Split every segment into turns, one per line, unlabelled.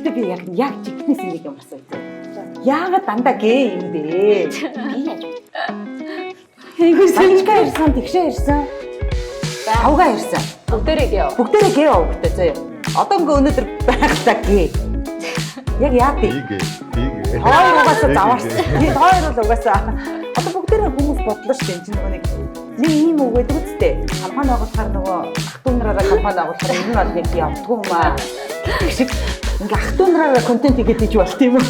Гэхдээ би яг жигнэс нэг юм асууж байна. Яагаад дандаа гээ юм бэ?
Би яаж
Санчка ирсэн, тэгшээ ирсэн. Авгаа ирсэн.
бүгдээрээ гээ.
Бүгдээрээ гээ өгдөө зөө. Одоо ингээ өнөөдөр байхдаа гээ. Яг яа тий. Хоёр угаасаа заваарсан. Хоёр бол угаасаа. Одоо бүгдээрээ хүмүүс бодлоо шүү дээ. Энд чинь нөгөө нэг ийм үг гэдэг үстэй. Компани байгуулахаар нөгөө ах トゥ нараараа компани байгуулахаар энэ бол нэг явдгүй юм аа. Шиг ингээ ах トゥ нараараа контент хийгээд иж болт юм уу?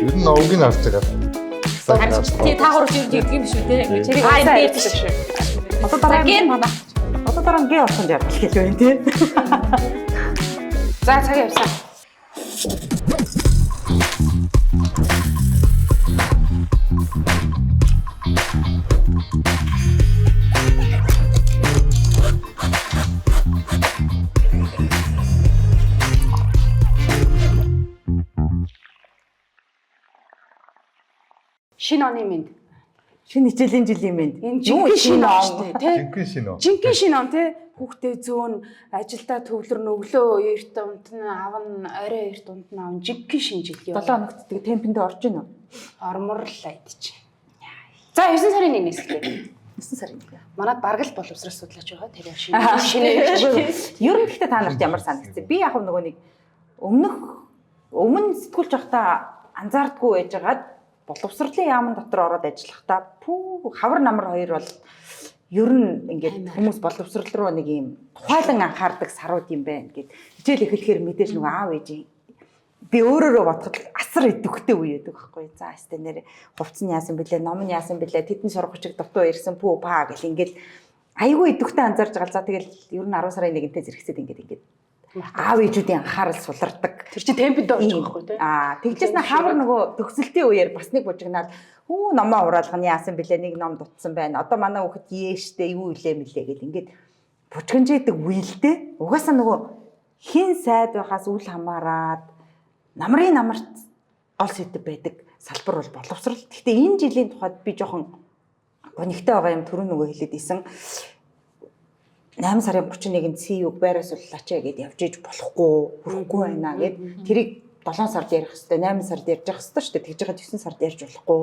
Ер нь овгийг харж байгаа.
Тий та гурав чинь гэдэг юм шүү те.
Чирийг
Аа тийм шүү.
Одоо дараа нь манай. Одоо дараа нь гээ болох юм яах гэж байна тий.
За цаг явсан. Шинэ оны минь.
Шинэ хичээлийн жилийн мэнд.
Энэ жинхэнэ шинэ он шүү дээ тий.
Жинхэнэ шинэ он.
Жинхэнэ шинэ он тий. Хүүхдээ зүүн ажилдаа төвлөрнө өглөө эрт унтна авна орой эрт унтна авна жинхэнэ шинэ жил ёо.
7 хоногт тэгээ темпэндээ орж ийн үү?
Орморлаа идэж. За 9 сарын 1-ээс эхлэв.
9 сарын 1.
Манад баргал боловсрол судлаач байгаа. Тэгээ шинэ.
Ер нь гэхдээ та нарт ямар санагдсан? Би яг нөгөө нэг өмнө сэтгүүлч байхдаа анзаардгүй байжгаад боловсролын яамн дотор ороод ажиллахдаа хавар намар хоёр бол ер нь ингээд хүмүүс боловсрол руу нэг юм тухайлан анхаардаг сарууд юм байна гэд хичээл эхлэхээр мэдээж нөгөө аав ээж би өөрөөрөө бодоход асар идэвхтэй үе байдаг байхгүй. За хэвээ нэр хувцс нь яасан бэлээ, ном нь яасан бэлээ, тэдний сургуучиг дутуу ирсэн пүү паа гэл ингээд айгүй идэвхтэй анзаарж байгаа. За тэгэл ер нь 10 сарын 1-нээс зэрэгцээд ингээд аав ээжүүдийн анхаарал сулардаг.
Тэр чинь темпэнд орж байгаа байхгүй тий.
Тэгжээс нь хавар нөгөө төгсөлтийн үеэр бас нэг бужигнаад номоо ураалганы яасан бэлээ нэг ном дутсан байна. Одоо манай хүүхэд ээштэй юу илээ мэлээ гэл ингээд бужигнжээдэг үеэлтэй. Угаасаа нөгөө хин сайд байхаас үл хамааран намарт гол сэдв байдаг салбар бол боловсрол. Гэхдээ энэ жилийн тухайд би жоохон гонигтай байгаа юм түрүү нөгөө хэлээд исэн. 8 сарын 31-нд CEO-г байраас сууллаач гэдээ явж иж болохгүй, хүрэхгүй байна гэд тэрийг 7 сард ярих хэвээр 8 сард ярьж явах хэвээр шүү дээ. Тэгж байгаа 9 сард ярьж болохгүй.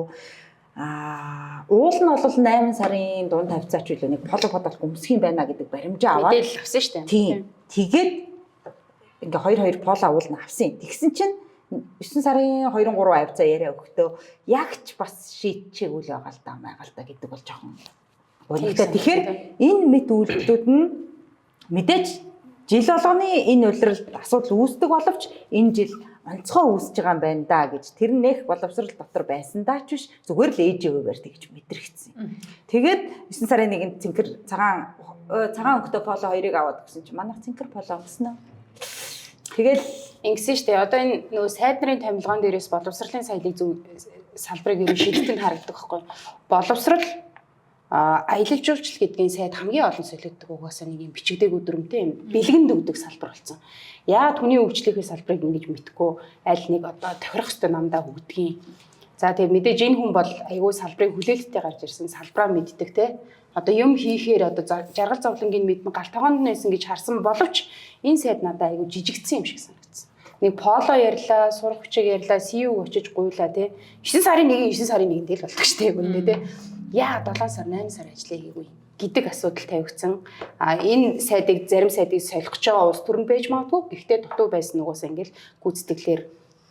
Уул нь бол 8 сарын дунд тавьцаач үлээ нэг подол гүмсэх юм байна гэдэг баримжаа аваад
мэдээлэл авсан шүү дээ.
Тийм. Тэгээд ингээ 2 поло уул нь авсан. Тэгсэн чинь 9 сарын 2-3 авцаа яриа өгөхдөө яг ч бас шийдчихээгүүл байгаа л да гэдэг бол жоохон. Тэгэхээр энэ мэд үйлдэлүүд нь мэдээж жил болгоны энэ улиралд асуудал үүсдэг боловч энэ жил онцгой үүсэж байгаа юм байна да гэж тэр нэх боловсрал дотор байсан даа ч биш зүгээр л ээжийн хувьар тэгж мэдрэгдсэн. Тэгээд 9 сарын 1-нд цэнхэр цагаан өнгөтэй поло 2-ыг аваад өгсөн чинь манайх цэнхэр поло өгсөн нь. Тэгэл
ингэсэн шүү дээ. Одоо энэ нөгөө сайд нарын томилгоон дээрээс боловсролын соёлыг салбарыг ер нь шийдэхэд харагддаг байхгүй. Боловсрол аялал жуулчлал гэдгийн сайд хамгийн олон солиоддаг угаасаа нэг юм бичигдээг өдрөмтэй юм бэлгэнд өгдөг салбар болсон. Яа түүний өвчлөлийн салбарыг ингэж мэдгүй аль нэг одоо тохирох ёстой намдаа өгдгийг. За тэгээ мэдээж энэ хүн бол айгүй салбарыг хүлээлттэй гарч ирсэн салбараа мэддэг те. Одоо юм хийхээр одоо жаргал зовлонгийн мэднэ гал тогоонд нэсэн гэж харсан боловч энэ сайд надад айгүй жижигдсэн юм шиг санагдсан. Нэг поло ярьлаа, сурах хүчиг ярьлаа, CEO очиж гуйлаа те. 9 сарын 1-нд л болдог шүү дээ гүндээ те. Яа 7 сар 8 сар ажиллая хийгүй гэдэг асуудал тавигдсан. Энэ сайдыг зарим сайдыг солих гэж байгаа улс төр нь байж магадгүй. Гэхдээ дутуу байсан нугаас ингээл гүйцэтгэлээр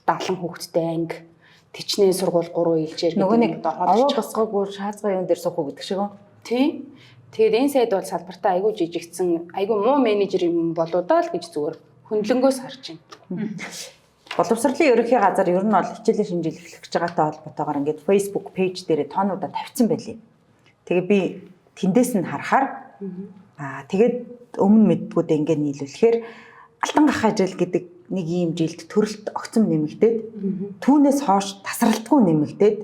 70 хүүхэдтэй анги тичнээ сургууль 3 ээлжээр
нөгөө нэг овоо босгоогүй шаазгай юм дээр суух гэдэг шиг үү?
Тийм. Тэгээд энэ сайд бол салбартаа айгүй жижигдсэн, айгүй муу менежер юм болоодаа л гэж зүгээр хөндлөнгөөс харж байна.
Боловсролын ерөнхий газар ер нь бол хичээлийн шинжил эхлэх гэж байгаатай холбоотойгоор ингээд Facebook пэйж дээр тоонуудаа тавьсан байлээ. Тэгээ би тэндээс нь харахаар тэгээд өмнө мэддгүүдээ ингээд нийлүүлэхээр алтан гах ажил гэдэг нэг ийм жилд төрөлт огцом нэмэгдээд түүнээс хойш тасралтгүй нэмэгдээд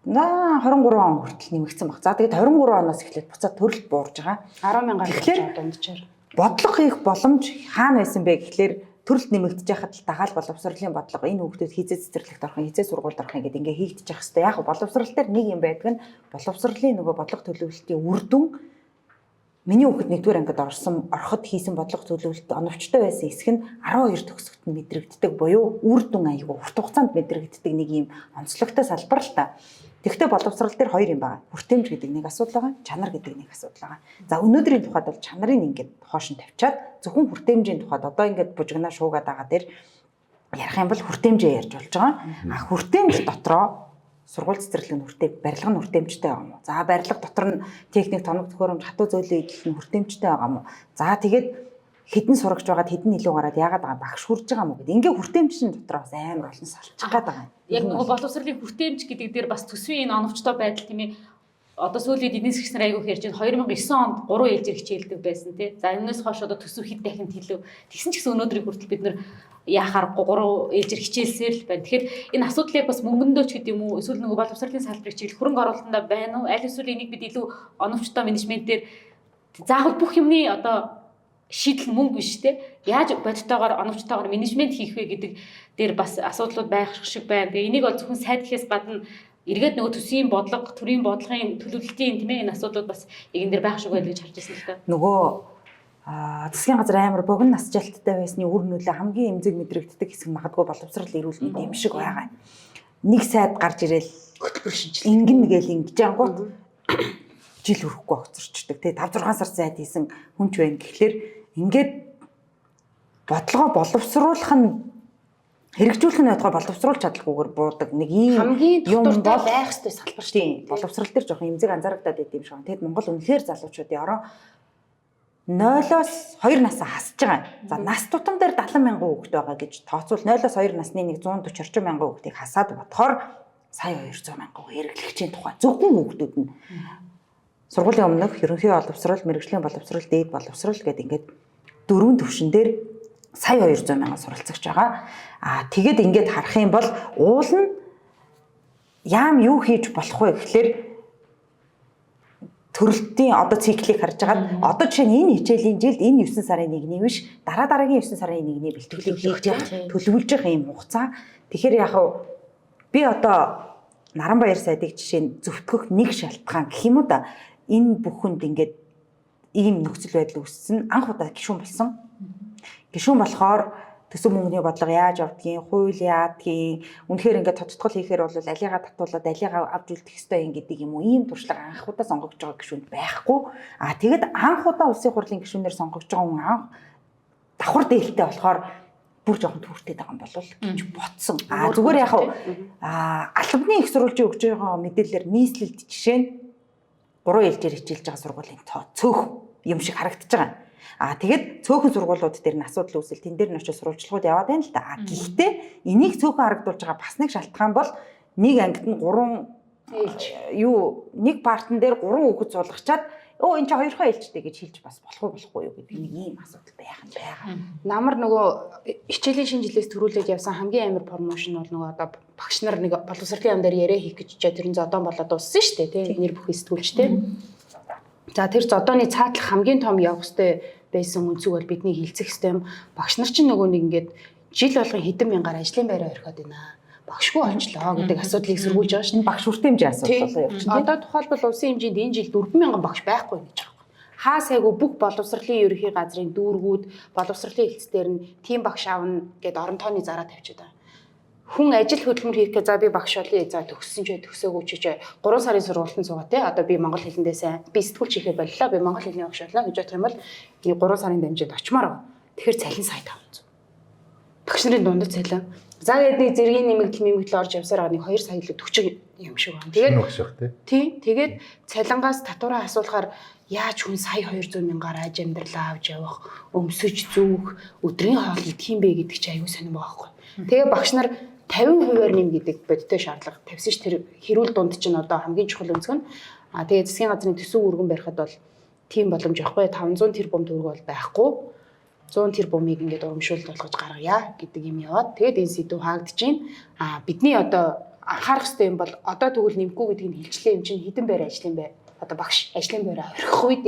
23 он хүртэл нэмэгдсэн баг. За тэгээд 23 оноос эхлээд буцаад төрөлт буурж байгаа.
10,000 дундчаар
бодлого хийх боломж хаана байсан бэ гэхлээр төрөлт нэмэгдэж байхад л дагаал боловсролын бодлого энэ хүүхдүүд хизээ цэцэрлэгт орох, хизээ сургуульд орох гэдэг ингээ хийгдэж явах хэрэгтэй. Яг боловсрол дээр нэг юм байдаг нь боловсролын нөгөө бодлого төлөвлөлтийн үр дүн миний хүүхэд нэгдүгээр ангид ороход хийсэн бодлого төлөвлөлт оновчтой байсан хэсэг нь 12 төгсгөлт нь мэдрэгддэг буюу үр дүн аягүй урт хугацаанд мэдрэгддэг нэг юм онцлогтой салбар л та. Тэгвэл боловсрал дээр хоёр юм байна. Хүртээмж гэдэг нэг асуудал байгаа, чанар гэдэг нэг асуудал байгаа. За өнөөдрийн тухайд бол чанарыг ингээд хоош нь тавьчаад зөвхөн хүртээмжийн тухайд одоо ингээд бужигнаа шуугаад байгаа дээр ярих юм бол хүртээмжээ ярьж болж байгаа. А хүртээмж дотроо сургууль цэцэрлэгийн барилга нь хүртээмжтэй байгаа юм уу? За барилга дотор нь техник, тоног төхөөрөмж, хатуу зөөлөн идэл нь хүртээмжтэй байгаа юм уу? За тэгээд хэдэн сурагч байгаад хэдэн илүү гараад яагаад байгаа багш хүрж байгаа юм уу гэдэг. Ингээ хүртээмжийн дотор бас амар олон салчих гээд байгаа юм.
Яг нөгөө боловсролын хүртээмж гэдэг дээр бас төсвийн энэ оновчтой байдал тийм ээ. Одоо сүүлийн эдийн засгийн нар аягүй ярьж байна. 2009 онд 3 ээлжээр хичээлдэг байсан тий. За энэс хойш одоо төсөв хэд дахин хэлв. Тэгсэн ч гэсэн өнөөдрийн хүртэл бид нар яхаарахгүй 3 ээлжээр хичээлсээр л байна. Тэгэхээр энэ асуудлыг бас мөнгөндөөч гэдэг юм уу? Эсвэл нөгөө боловсролын салбарыг чиглэл хөрөнгө оруулалтанда байна уу? Аль эсвэл энийг бид илүү оновчтой менежментээр заавал бүх юмны одоо шийдэл мөнгө биш те. Яаж бодтойгоор оновчтойгоор менежмент хийх вэ гэдэг дээр бас асуудлууд байх шиг байна. Тэгээ энийг бол зөвхөн сайд гэхээс гадна эргээд нөгөө төсвийн бодлого, төрийн бодлогын төлөвлөлтийн тийм ээ энэ асуудлууд бас эгэн дээр байх шиг байл гэж харж байсан л та.
Нөгөө засгийн газар амар богино нас жалттай байсны үр нөлөө хамгийн эмзэг мэдрэгддэг хэсэг магадгүй боловсрал эрүүл мэндийн юм шиг байгаа. Нэг сайд гарч ирээл
хөтөлбөр шинжилгээ
ингэн гээл ингэж ангууд жил хүрэхгүй огцорчдөг тий 5 6 сар сайд хийсэн хүнч байна гэхлээр ингээд бодлогоо боловсруулах нь хэрэгжүүлэх нь ятгаа боловсруулж чадлаггүйгээр буудаг нэг ийм
хамгийн
юм бол
байх ёстой салбар шүү дээ.
Боловсрал дээр жоохон эмзэг анзаарагдаад байт юм шиг байна. Тэгэд Монгол үнэхээр залуучуудын ороо 0-оос 2 насаа хасж байгаа. За нас тутам дээр 70 мянган хүүхэд байгаа гэж тооцвол 0-оос 2 насны нэг 140 орчим мянган хүүхдийг хасаад бодохоор сая 200 мянган хэрэглэгчийн тухай зөвхөн хүүхдүүд нь сургуулийн өмнөх ерөнхий боловсрал, мэрэгжлийн боловсрал, дээд боловсрал гэдэг ингээд дөрвөн төвшин дээр сая 200 мянган суралцагч байгаа. Тэгээд ингээд харах юм бол уул нь яам юу хийж болох вэ гэхлээр төрөлтийн одоо циклийг харж байгаа. Одоо жишээ нь энэ хичээлийн жилд энэ 9 сарын 1-ний биш дараагийн 9 сарын 1-ний бэлтгэлийг хийж явах, төлөвлөж байгаа юм хугацаа. Тэгэхээр яг би одоо Наранбаяр сайдыг жишээ нь зөвтгөх нэг шалтгаан гэх юм уу да энэ бүхэнд ингээд ийм нөхцөл байдал үүссэн анх удаа гишүүн болсон. Гишүүн болохоор төсөв мөнгөний бодлого яаж авдгийг, хууль яадгийг, үнэхээр ингээд тодтгол хийхээр бол алигаа татуулаад алигаа авч үлдэх ёстой юм гэдэг юм уу? Ийм туршлага анх удаа сонгогдож байгаа гишүүнд байхгүй. Тэгэд анх удаа улсын хурлын гишүүнээр сонгогдож байгаа хүн анх давхар дээлтэй болохоор бүр жоохон түүртэй байгаа юм болов гэж ботсон. Зүгээр яг албаны их сурвалжийн өгж байгаа мэдээлэлээр нийслэлд жишээ нь 3 ээлжээр хичээлж байгаа сургуулийн цөөх юм шиг харагдаж байгаа. Тэгээд цөөхөн сургуулиуд дээр нь асуудал үүсэл тэн дээр нь очиж сурвалжлагууд яваад байна л да. Гэхдээ энийг цөөхөн харагдуулж байгаа бас нэг шалтгаан бол нэг ангид нь 3 ээлж нэг партн дээр 3 хүүхэд суулгачаад энэ ч хоёрхоо ээлжтэй гэж хэлж бас болохгүй юу гэдэг нэг ийм асуудал байх нь байгаа.
Намар нөгөө хичээлийн шинжилгээс төрүүлээд явсан хамгийн амар промошн бол нөгөө одоо багш нар нэг боловсролын ам дээр яриа хийх гэж чад тэрэн зодон болоод дууссан шүү дээ тий нэр бүхий сэтгүүлч тий. За тэр зодооны цаатлах хамгийн том явах ёстой байсан үнцэг бол бидний хилцэх систем багш нар чинь нөгөө нэг ингээд жил болгон хэдэн мянгаар ажлын байраа орхиод байна. Багшгүй олчлоо гэдэг асуудлыг сэргүүлж байгаа шин багш хүртээмжийн асуудал явж байна. Одоо тухайлбал улсын хэмжээнд энэ жил 4,000 багш байхгүй гэж байгаа. Хаа сайгүй бүх боловсролын ерөнхий газрын дүүргүүд боловсролын хэлтсээр нь тийм багш аавна гэд орон тооны зараа тавьчихад байгаа. Хүн ажил хөдөлмөр хийхдээ за би багш болъё за төгссөн ч төгсөөгүй ч 3 сарын сургалтанд суугаа те одоо би монгол хэлэндээ сайн би сэтгүүлч хийхээ боллоо би монгол хэлний багш боллоо гэж бодох юм бол 3 сарын дамжид очмоор байна. Тэгэхээр цалин сая 500. Багш нарын дундад цалин. За гэдэг зэргийн нэмэгдэл орж явсаар байгаа нэг 2 сая л 40 юм шиг байна. Тэгээд цалингаас татвараа асуулахаар яаж хүн сая 200 мянгаар аж амьдралаа авч явах, өмсөж зүүх, өдрийн хоол идэх юм бэ гэдэг чи аюу сонирм байгаа байхгүй. Тэгээ багш нар 50%-аар нэм гэдэг бодиттой шаардлага тавьсан ш тэр хэрүүл дунд чинь одоо хамгийн чухал өнцг нь. Тэгээ засгийн газрын төсөв өргөн барихад бол тийм боломж байхгүй 500 тэрбум төгрөг бол байхгүй. 100 тэрбумыг ингээд урамшуулалт болгож гаргая гэдэг юм яваад тэгээд энэ сэдв хаагдж байна. Бидний одоо анхаарах хэрэгтэй юм бол одоо тэгвэл нэмэхгүй гэдгийг хэлчлээ юм чинь хідэн байр ажлын бай. Одоо багш ажлын байраа орхих үед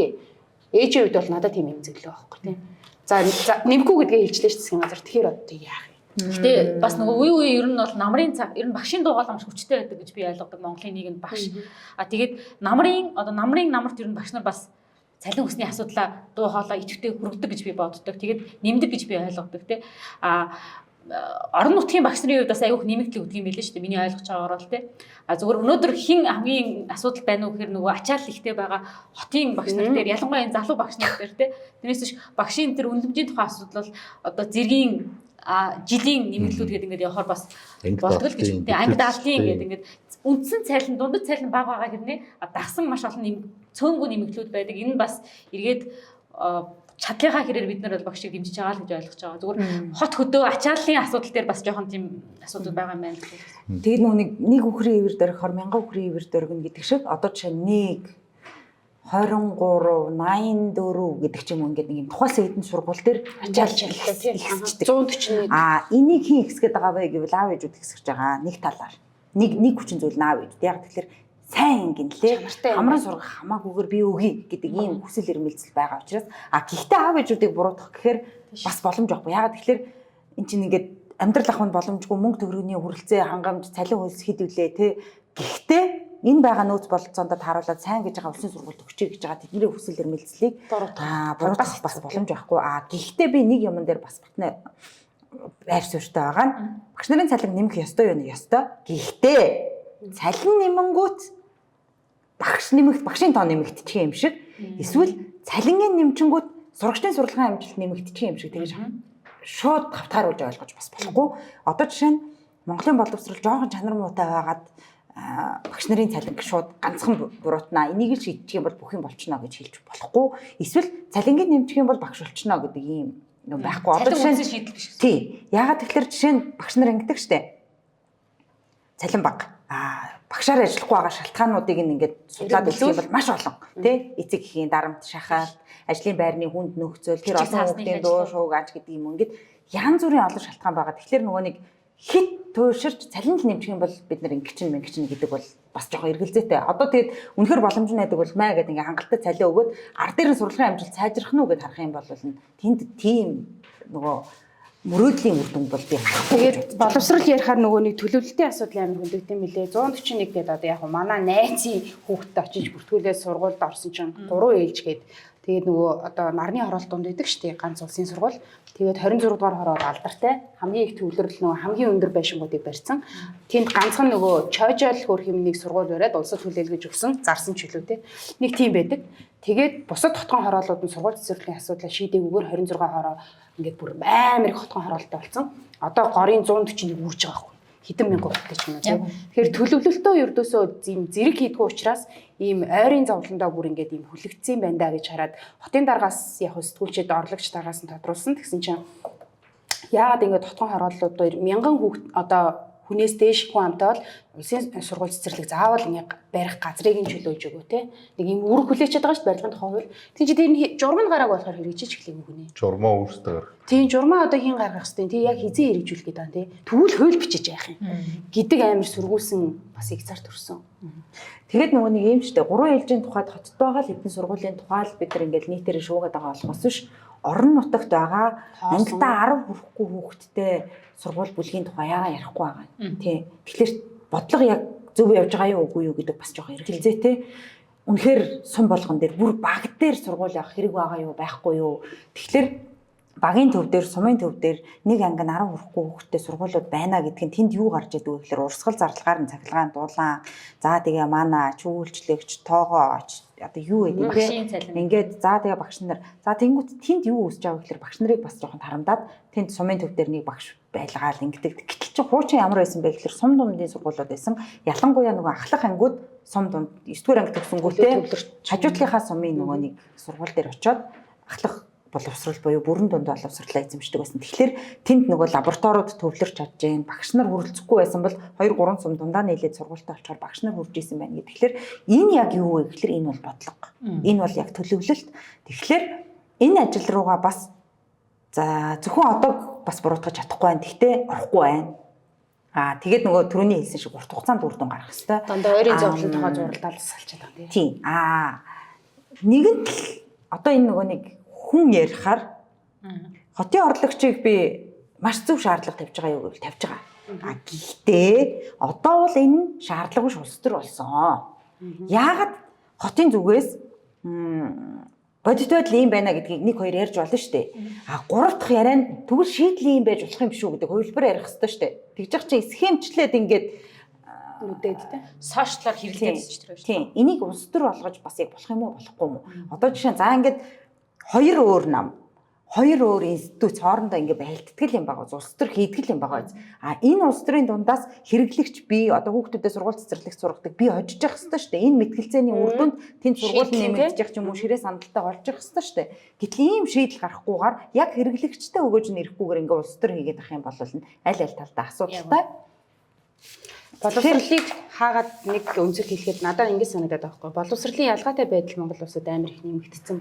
ээжийн үед бол надад тийм эмзэглээ байхгүй тийм. За нэмэхгүй гэдгийг хэлчлээ ш засгийн газар тэгэхээр одоо яах вэ?
Гэтэ бас нөгөө үе ер нь бол намрын цаг ер нь багшийн дуугаал маш хүчтэй байдаг гэж би ойлгодог Монголын нийгэмд багш. Тэгээд намрын намарт ер нь багш нар бас цалин хүсний асуудлаа дуу хоолой идэвхтэй хүргэдэг гэж би боддог. Тэгээд нэмдэг гэж би ойлгодог тий. Орон нутгийн багш нарын хувьд бас айгүйх нэмэгдэл өгдөг юм билээ шүү дээ. Миний ойлгож байгаагаар бол тий. Зүгээр өнөөдөр хин хамгийн асуудал байна уу гэхээр нөгөө ачаал ихтэй байгаа хотын багш нар дээр ялангуяа энэ залуу багш нар дээр тий. Тэрнээс биш багшийн тэр үнэлэмжийн тухай асуудал бол одоо зэргийн жилийн нэмэгдлүүд гэдэг ингээд явахаар бас болдог л гэж. Анги даалтын гэдэг ингээд үндсэн цалин дундад цалин бага байгаа хэрнээ дагсан маш олон цөөнгүй нэмэгдлүүд байдаг. Энэ бас эргээд чадлынхаа хэрээр бид нар бол багшийг дэмжиж байгаа л гэж ойлгож байгаа. Зүгээр хот хөдөө ачааллын асуудал дээр бас жоохон тийм асуудал байгаа юм байна.
Тэгээд нэг үхрийн ивэр дөрөх 20,000 үхрийн ивэр дөргөн гэдэг шиг одоо жишээ 1 23 84 гэдэг ч юм уу ингээд нэг юм тухайлсан эдэн сургууль дээр
ачаалж ялтай тийм 141.
Энийг хин ихсгээд байгаа вэ гэвэл аав ээжүүд ихсэж байгаа нэг талаар. Нэг хүчин зүйл нь аав ээж. Яг тэгэхээр сайн гинлээ. Хамран сургах хамаагүйгээр би өгье гэдэг ийм хүсэл эрмэлзэл байгаа учраас гэхдээ аав ээжүүдийг буруутгах гэхээр бас боломж байхгүй. Ягаад тэгэхээр эн чинь ингээд амьдрал ахуйн боломжгүй мөнгө төгрөгийн хүрэлцээ хангамж цалин хөлс хэдвлээ тий. Гэхдээ энэ байгаа нөөц бололцоонд тааруулаад сайн гэж байгаа улсын сургуульд өгчэй гэж байгаа тэдний хүсэл эрмэлзлийг буруутгах бас боломж байхгүй. Гэхдээ би нэг юмн дээр бас батна байр суурьтай байгаа нь багш нарын цалин нэмэх ёстой юу нэг ёстой. Гэхдээ цалин нэмэнгүүт багшийн тоо нэмэгдчих юм шиг эсвэл цалингийн нэмчингүүд сурагчдын сурлагын амжилт нэмэгдчих юм шиг тэгэж шууд хавтааруулж ойлгож бас болохгүй. Одоо жишээ нь Монголын боловсрол жоохон чанар муутай байгаад багш нарын цалин шууд ганцхан буруутнаа. Энийг л шийдчих юм бол бүх юм болчихно гэж хэлж болохгүй. Эсвэл цалингийн нэмчих юм бол багш болчихно гэдэг ийм байхгүй. Одоо жишээ нь
шийдэл биш.
Тий. Ягаад тэгэхээр жишээ нь багш нар ингэдэг штэ. Цалин бага. Багшаар ажиллахгүй байгаа шалтгаануудыг ингээд судлаад үзэх юм бол маш олон тий эцэг эхийн дарамт шахалт ажлын байрны хүнд нөхцөл тэр олон хүмүүсийн дуу шууг аж гэдэг юм ингээд янз бүрийн олон шалтгаан байгаа. Тэгэхээр нөгөө нэг хит тууширч цалин л нэмчих юм бол бид нар ингэ чинь гэдэг бол бас жоохон эргэлзээтэй. Одоо тэгээд үнэхэр боломж найдаг бол маа гэдэг ингээ хангалттай цалин өгөөд ард дээр нь сурлагын амжилт сайжрах нь үү гэд харах юм бол тэнд тийм нөгөө мөрөөдлийн үр дүн бол би харахгүй.
Тэгээд боловсрол ярихаар нөгөө нэг төлөвлөлтийн асуудал амар хүндэгтэй мөлий 141 гээд одоо яг манай найзын хүүхдтэй очиж бүртгүүлээд сургуульд орсон чинь 3 ээлж гээд тэгээд нөгөө одоо нарны хороолт дунд байдаг шүү дээ ганц улсын сургууль. Тэгээд 26 дугаар хороол алдартай хамгийн их төвлөрөл нөгөө хамгийн өндөр байшингуудыг барьсан. Тэнд ганцхан нөгөө чойжол хөрх юмныг сургууль бариад улсад хүлээлгэж өгсөн зарсан чөлөөтэй. Нэг тийм байдаг. Тэгээд бусад хотгон хороолууд нь сургууль цэцэрлэгийн асуудлаа шийдээгүйгээр 26 хороо ингээд бүр амар их хотгон хороолттой болсон. Одоо горийн 141 үрж байгаа хгүй. Хэдэн мянган хүүхдтэй ч юм уу тийм. Тэгэхээр төлөвлөлтөө ердөөсөө зэрэг хийдгүү учраас ийм ойрын зовлондоо бүр ингээд ийм хүлэгдсэн байна да гэж хараад хотын даргаас яг сэтгүүлчид орлогч даргаас нь тодруулсан. Тэгсэн чинь яагаад ингээд хотгон хорооллууд 1000 хүүхд одоо хүнээс дээш хүн амтай бол улсын сургууль цэцэрлэг заавал ингэ барих газрыг нь чөлөөж өгөө те. Нэг юм үүрэг хүлээчихэд байгаа шүү барилгын тухай хууль. Тэг чи тэр журмын гарааг болохоор хэрэгжиж эхлэв үгүнэ.
Журмаа өөртөө гаргах.
Тийм журмаа одоо хин гаргах хэвээр тий яг хизээ хэрэгжүүлэх гэдэг байна тий. Тэгвэл хууль бичиж яах юм. Гэдэг амар сүргүүлсэн бас их цар төрсөн.
Тэгээд нөгөө нэг юм шүү дээ. 3 ээлжийн тухайд хотод байгаа л эдгээр сургуулийн тухай л бид нар ингээд нийтээр шуугаад байгаа болохоос биш орон нутагт байгаа ангидаа 10 хүрэхгүй хүүхэдтэй сургууль бүлгийн тухай яагаад ярихгүй байгаа юм. Тий. Тэгэхээр бодлого яг зөв явж байгаа юу үгүй юу гэдэг бас жоохон эргэлзээтэй. Үнэхээр сум болгон дээр бүр баг дээр сургууль явах хэрэг байгаа юу байхгүй юу. Тэгэхээр багийн төв дээр, сумын төв дээр нэг анги 10 хүрэхгүй хүүхэдтэй сургуулиуд байна гэдг нь тэнд юу гарч идэв вэ гэхээр урсгал зарлагаар нь цахилгаан дуулаан. За тэгээ манай чүүлжлэгч тоогооч одоо юу гэдэг вэ? Ингээд за тэгээ багш нар за тэнгуут тэнд юу үсэж байгаа гэхээр багш нарыг бас жоохон тарамдаад тэнд сумын төв дээр нэг багш байлгаал ингээд гэтэл чи хуучин ямар байсан бэ гэхээр сум дундын сургуулиуд байсан. Ялангуяа нөгөө ахлах ангиуд сум дунд 9 дугаар анги төгсөнгүүтээ хажуудлынхаа сумын нөгөө нэг сургууль дээр очиод ахлах боловсрал буюу бүрэн дунд боловсралаа эзэмшдэг байсан. Тэгэхээр тэнд нөгөө лабораториуд төвлөрч чадж гэн багш нар хүрэлцэхгүй байсан бол 2 3 сум дундаа нийлээд сургуультай очихоор багш нар хүрж исэн байна гэх. Тэгэхээр энэ яг юу вэ гэхээр энэ бол бодлого. Энэ бол яг төлөвлөлт. Тэгэхээр энэ ажил руугаа бас за зөвхөн одоо бас буруутгаж чадахгүй байна. Тэгтээ орохгүй байна. Тэгээд нөгөө түрүүний хэлсэн шиг урт хугацаанд үр дүн гарах хэрэгтэй.
Дандаа ойрын зовлонтойгоо зурлалал салчаад байгаа
тийм. Нэгэнт л одоо энэ нөгөө нэг хүн ярихаар хотын орлогчийг би маш зөв шаардлага тавьж байгаа юу гэвэл тавьж байгаа. Гэхдээ одоо бол энэ шаардлагагүй улс төр болсон. Яагаад хотын зүгээс бодит байдал ийм байна гэдгийг 1 2 ярьж болно шүү дээ. А 3 дахь ярианд тэгвэл шийдэл ийм байж болох юм шүү гэдэг хувилбар ярих хэрэгтэй шүү дээ. Тэгж яах чинь схемчлээд ингээд
үдээд те.
Сошиалар хэрэглээд үзчихдэг шүү.
Тийм. Энийг улс төр болгож бас яг болох юм уу болохгүй юм уу? Одоо жишээ нь за ингээд 2 өөр нам, 2 өөр институт хоорондоо ингээд байлтдаг юм байгаа. Улс төр хийдэг юм байгаа. А энэ улс төрийн дундаас хэрэглэгч би одоо хүүхдүүдэд сургууль цэцэрлэгт сургадаг би хожиж явах хэрэгтэй шүү дээ. Энэ мэтгэлцээний үр дүнд тэнд сургууль нэмэгдэж явах юм уу ширээ сандалтай олж явах хэрэгтэй шүү дээ. Гэтэл ийм шийдэл гарахгүйгээр яг хэрэглэгчтэй өгөөж нэрэхгүйгээр ингээд улс төр хийгээд ах юм бол аль талдаа асуудалтай.
Боловсролыг хаагаад нэг өнцөг хэлэхэд надад ингэж санагдаад байгаа байхгүй. Боловсролын ялгаатай байдал Монгол улсад амар их нэмэгдсэн.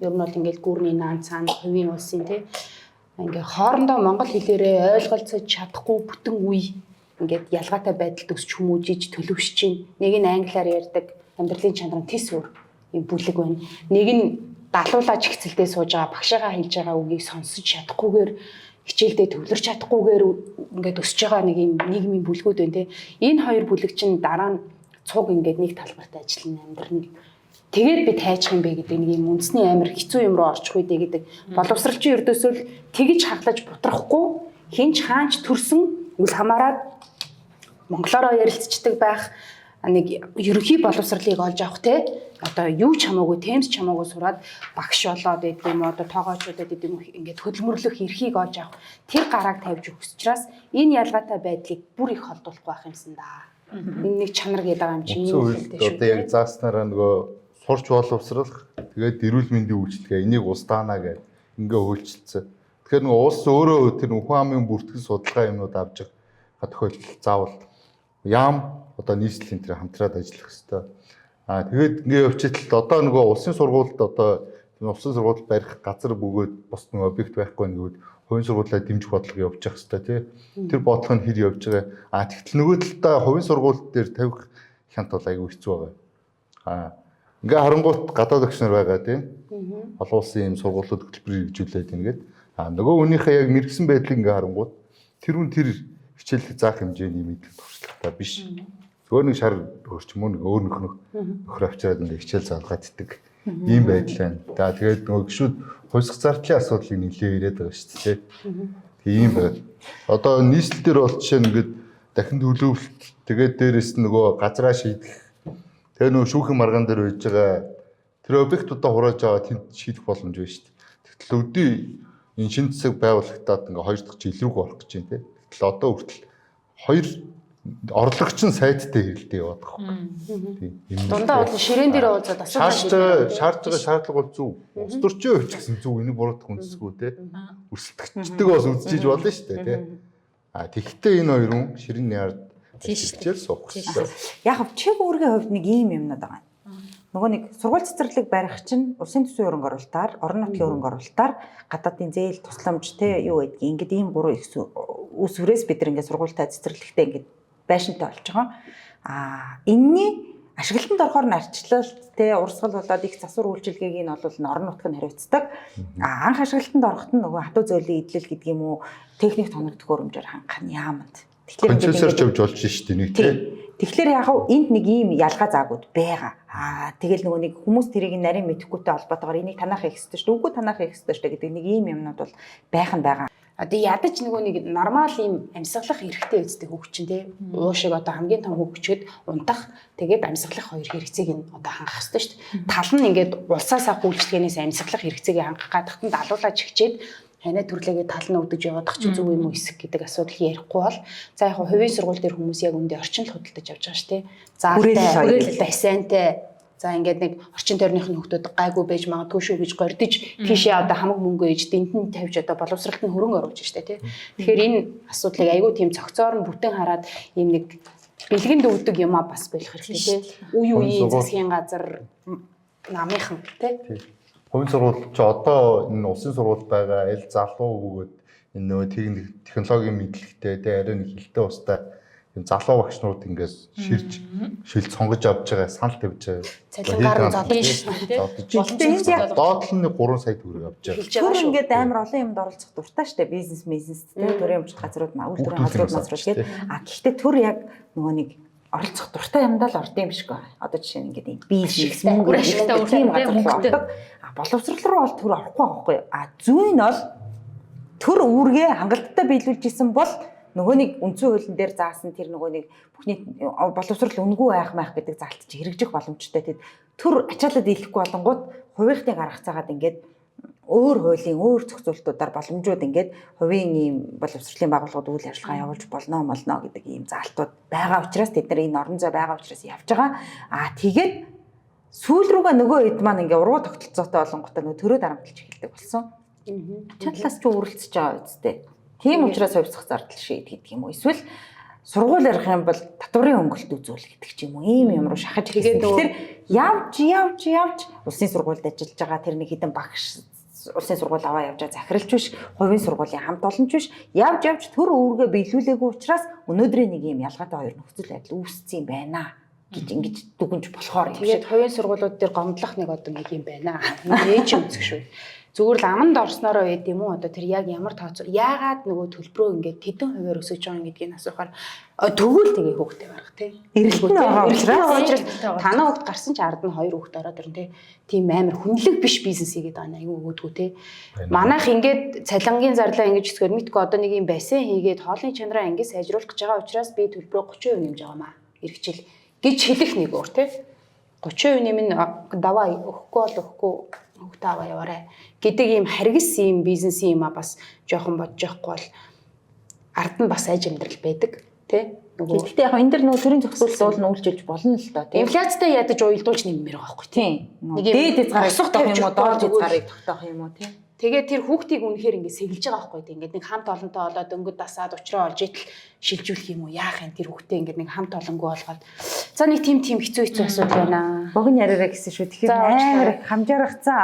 Ер нь бол ингээд гүрний наан цаана хувийн улсын тий ингээд хоорондоо монгол хэлээрээ ойлголцож чадахгүй бүтэн үе ингээд ялгаатай байдалд өсч хүмүүжиж төлөвшөж чинь. Нэг нь англиар ярьдаг амьдралын чанар нь тис өөр юм бүлэг байна. Нэг нь далуулаач хэцэлдээ сууж байгаа багшаагаа хэлж байгаа үгийг сонсож чадахгүйгээр хичээлдээ төвлөрч чадахгүйгээр ингээд өсөж байгаа нэг юм нийгмийн бүлгүүд байна те. Энэ хоёр бүлэг чинь дараа нь цуг ингээд нэг талбарт ажиллана амьдрал. Тэгээд би тайчих юм бэ гэдэг нэг юм үндэсний амир хэцүү юм руу орчих үедээ гэдэг. Боловсролчин ердөөсөө л тэгж хаглаж бутрахгүй хинч хаанч төрсөн үл хамааран монголоор ярилцдаг байх нэг ерөнхий боловсролыг олж авах те. Одоо юу ч хамаагүй темс ч хамаагүй сураад багш болоод гэдэг юм одоо тоогоочудад гэдэг юм ингээд хөдөлмөрлөх эрхийг олж авах тэр гарааг тавьж өгч учраас энэ ялгаатай байдлыг бүр их холдуулах байх юмсан да. Энэ нэг чанар гэдэг юм чинь
одоо яг зааснараа нөгөө сурч боловсрох тэгээд эрүүл мэндийн үйлчилгээ энийг устгаана гэж ингээ хөлчлөсөн. Тэгэхээр нөгөө улс өөрөө тэр хүн амын бүртгэл судалгаа юмнууд авч байгаа тохиолдол заавал яам одоо нийслэлийн тэр хамтраад ажиллах хэрэгтэй. Тэгээд ингээ явчихтал одоо нөгөө улсын сургуульд одоо улсын сургууль барих газар бөгөөд бос нөгөө объект байхгүй нэгүүд хувийн сургуулиа дэмжих бодлого явуулж явах хэрэгтэй тий. Тэр бодлого нь хэр явж байгаа. Тэгтэл нөгөө талдаа хувийн сургууль дээр тавих хянт бол айгүй хэцүү байгаа. Ингээ харангуут гадаад багш нар байгаа тий. Олон улсын юм сургуулиуд хөтөлбөр хэрэгжүүлээд ингээд нөгөө үнийхээ яг мэрэгсэн байдлыг ингээ харангуут тэр хичээлийг заах хэмжээний мэдлэг туршлагатай биш. Өөр нэг шар хөрч мөн өөр нөхөр авчираад ингээ хичээл заалгааддаг ийм байдал байна. За тэгээд нөгөө гişүүд хувьсах зардлын асуудлыг нэлээд ирээд байгаа шүү дээ. Тийм байна. Одоо нийслэл дээр бол жишээ нь ингээд дахин төлөвлөлт тэгээд дээрэс нь нөгөө газраа шийдэх тэгээд нөгөө шүүхэн маргаан дээр байж байгаа тэр объектуудаа хурааж байгаа тэнд шийдэх боломж байна шүү дээ. Тэгтэл өдөө энэ шинэ засаг байгуулагдаад ингээ 2 дахь жил рүү орох гэж байна те. Тэгтэл одоо хүртэл 2 орлогч нь сайттай хэрэлдээ яваад байгаа юм. Тийм.
Дундаа бол ширээн дээр уулзаад
шаарж байгаа шаардлага бол зөв. Улс төрчин хувьч гэсэн зөв энийг буруудах үндэсгүй те. Өрсөлдөгчдөг бас үзчихэж болно шүү дээ те. Тэгэхдээ энэ хоёрын ширэн яард тийшчээр суух гэсэн.
Яг чиг өөрийн хувьд нэг ийм юмнууд байгаа. Нөгөө нэг сургууль цэцэрлэг барих чинь улсын төсвийн хөрөнгө оруулалтаар, орон нутгийн хөрөнгө оруулалтаар гадаадын зээл тусламж те юу гэдгийг ингээд ийм 3 их үсвэрээс бид ингээд сургуультай цэцэрлэгтэй ингээд байшинтай болж байгаа. Энэний ашиглалтанд орохоор нь арчлалт те урсгал болоод их засвар үйлчилгээг нь бол орон нутг нь хариуцдаг. Анх ашиглалтанд ороход нь нөгөө хатуу зөөлөн идэл гэдэг юм уу техник тоногдох хөрөмжөөр хангах нь яамд.
Тэгэхээр явж болж штэ нэг те.
Тэгэхээр яг энд нэг ийм ялгаа заагууд байгаа. Тэгэл нөгөө нэг хүмүүс тэрийг нарийн мэдэхгүйтэй холбоотойгоор энийг танаах их ёстой шүү дээ. Үгүй танаах их ёстой шүү дээ гэдэг нэг ийм юмнууд бол байх нь байгаа.
Тэгээ ядаж нөгөө нэг нормал ийм амьсгалах эрхтэй эздэг хүүхд чинь тий. Уушиг одоо хамгийн том хүүхчгэд унтах тэгээд амьсгалах хоёр хэрэгцээг нь одоо хангах хэрэгтэй шүү дээ. Тал нь ингээд улсаас авах үйлчлэгээс амьсгалах хэрэгцээг хангах гадахтан далуулаад чигчээд ханаа төрлөгээ тал нь өвдөж яваадах чинь зүг юм уу эсэх гэдэг асуудал ярихгүй бол за яг хувийн сургууль дээр хүмүүс яг үндэ орчин л худалдаж явж байгаа шүү дээ. Хүрээлэлтэй сайнтай за ингээд нэг орчин тойрных нь хүмүүс гайгүй байж магадгүй шүү гэж гордиж тийшээ одоо хамаг мөнгө ээж дэнтэн тавьж одоо боловсролт нь хөрөнгө оруулж штэ тий. Тэгэхээр энэ асуудлыг айгүй тийм цогцоор нь бүтэн хараад ийм нэг бэлгэнд өгдөг юм а бас болох хэрэгтэй тий. Үе үеийн засгийн газар намынхан тий.
Хувийн сургууль чи одоо энэ улсын сургууль байгаа аль залуу өгөөд энэ нөгөө технологийн мэдлэгтэй тэ арай нэг хилтэй устай энэ залуу багшнууд ингээс шилж сонгож авч байгаа санал тавьж байгаа.
Цалингаар нь зодож
доотлол нь 3 сая төгрөг авч байгаа.
Тэр ингээд амар олон юмд оролцох дуртай штэ бизнес тэ төрийн өмчт газрууд үйлдвэрийн газрууд гэдэг. Гэхдээ төр яг нөгөө нэг оролцох дуртай юмдаа л орд юм шиг байна. Одоо жишээ нь ингээд бизнес
Бүр ашигтай
тийм
мөнгөтэй.
газар боловсрол руу бол төр орохгүй байхгүй. Зүйн нь бол төр үүргээ хангалттай биелүүлж исэн бол нөгөө нэг үндсэн хуулийн дээр заасан тэр нөгөө нэг бүхний боловсрол үнгүй байх маах гэдэг залтч хэрэгжих боломжтой. Тэгэд төр ачаалаад ийлэхгүй болонгууд хувийнхны гаргах цагаад ингээд өөр хуулийн өөр зохицуултуудаар боломжууд ингээд хувийн ийм боловсролын байгууллагууд үйл ажиллагаа явуулж болно гэдэг ийм заалтууд байгаа учраас тэд нар энэ орон зай байгаа учраас явж байгаа. Тэгээд сүүл рүүгээ нөгөө хэд маань ингээд уруу тогтолцоотой болонготой нөгөө төрөө дарамтлж эхэлдэг болсон. Чадлаас ч үргэлжлэж байгаа үстэй. Тийм учраас хувьсах зардал шийд гэдэг юм уу? Эсвэл сургууль ярих юм бол татварын хөнгөлт үзүүл гэдэг ч юм уу? Ийм руу шахаж тэгээд тэгэхээр явж улсын сургуульд ажиллаж байгаа тэр нэг хэдэн багш улсын сургууль аваа явж байгаа захиралч биш, хувийн сургуулийн хамт олонч биш, явж төр үүргээ биелүүлээгүй учраас өнөөдрийн нэг юм ялгаатай хоёр нөхцөл байдал үүссэн юм байна гэж ингэж дүгнж болохоор юм шиг.
Тэгээд хувийн сургуулиуд дээр гомдлох нэг одоо нэг юм байна. Ээж үзэх шүү. Зүгээр л аманд орсноороо байд юм уу? Одоо тэр яг ямар тооцоо яагаад нөгөө төлбөрөө ингээд тэдэн хувиар өсөж байгаа гэдгийг асуухаар тэгвэл тэгээ хүүхдээ гарах тий.
Эргэлтэн байгаа учраас
танаа хүүхд гарсан ч ард нь хоёр хүүхд ороод ирнэ тий. Тийм амар хүнлэг биш бизнес хийгээд байгаа нэг өгөөдгүү тий. Манайх ингээд цалингийн зарлаа ингэж өсгөөд мэдгүй одоо нэг юм бассейн хийгээд хоолны чанараа ингэж сайжруулах гэж байгаа учраас би төлбөрөө 30% нэмж байгаамаа. Иргэжил гэж хэлэх нэг өөр тий. 30% нэмэн даваа өгөхгүй бол өгөхгүй хүүхдээ аваа яваарэ гэдэг ийм харгис ийм бизнес юм а бас жоохон бодож явахгүй бол ард нь бас айж амьдрал байдаг тий.
Гэхдээ яг энэ дэр нөгөө төрийн зохицуулалт бол нүүлжүүлж болно л доо тий.
Инфляцтай ядаж уйлдуулж нэммээр байгаа байхгүй тий.
Дээд хязгаарыг тогтоох юм уу, доод хязгаарыг тогтоох юм уу тий.
Тэгээд тэр хүүхдийг үнэхээр ингэ сэглэж байгаа байхгүй тий. Ингээд нэг хамт олонтой болоод дөнгөд дасаад учраа олж идэл шилжүүлэх юм уу яах юм тэр хүүхдээ ингээд нэг хамт олонгүй болгоод за нэг тийм хэцүү асуудал байна.
Богн яриараа гэсэн шүү. Тэгэхээр амар хамжаарахцсан.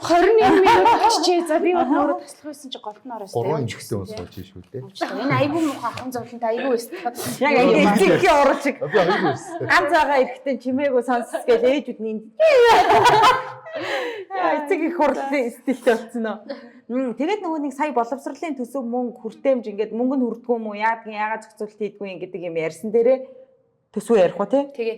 21 минут очиж за би өөрөө таслах байсан чи голд нь ороос
Гурван ихтэй ус болж шүү дээ.
Энэ айгүй муухай ахын зовлонтой айгүй байсан.
Яг эцэгхийн урал шиг.
Би айгүй байсан.
Ганц байгаа ирэхдээ чимээгүй сонсс гэж ээжүүд нь эцэг их хурлын стилтэй болсон уу. Тэгээд нөгөө нэг сая боловсролын төсөв мөнгө хүртээмж ингээд мөнгө нь хүрдгүү юм уу яагаад зохицуулт хийдгүй юм гэдэг юм ярьсан дээрээ төсөв ярих уу тий.
Тэгээ.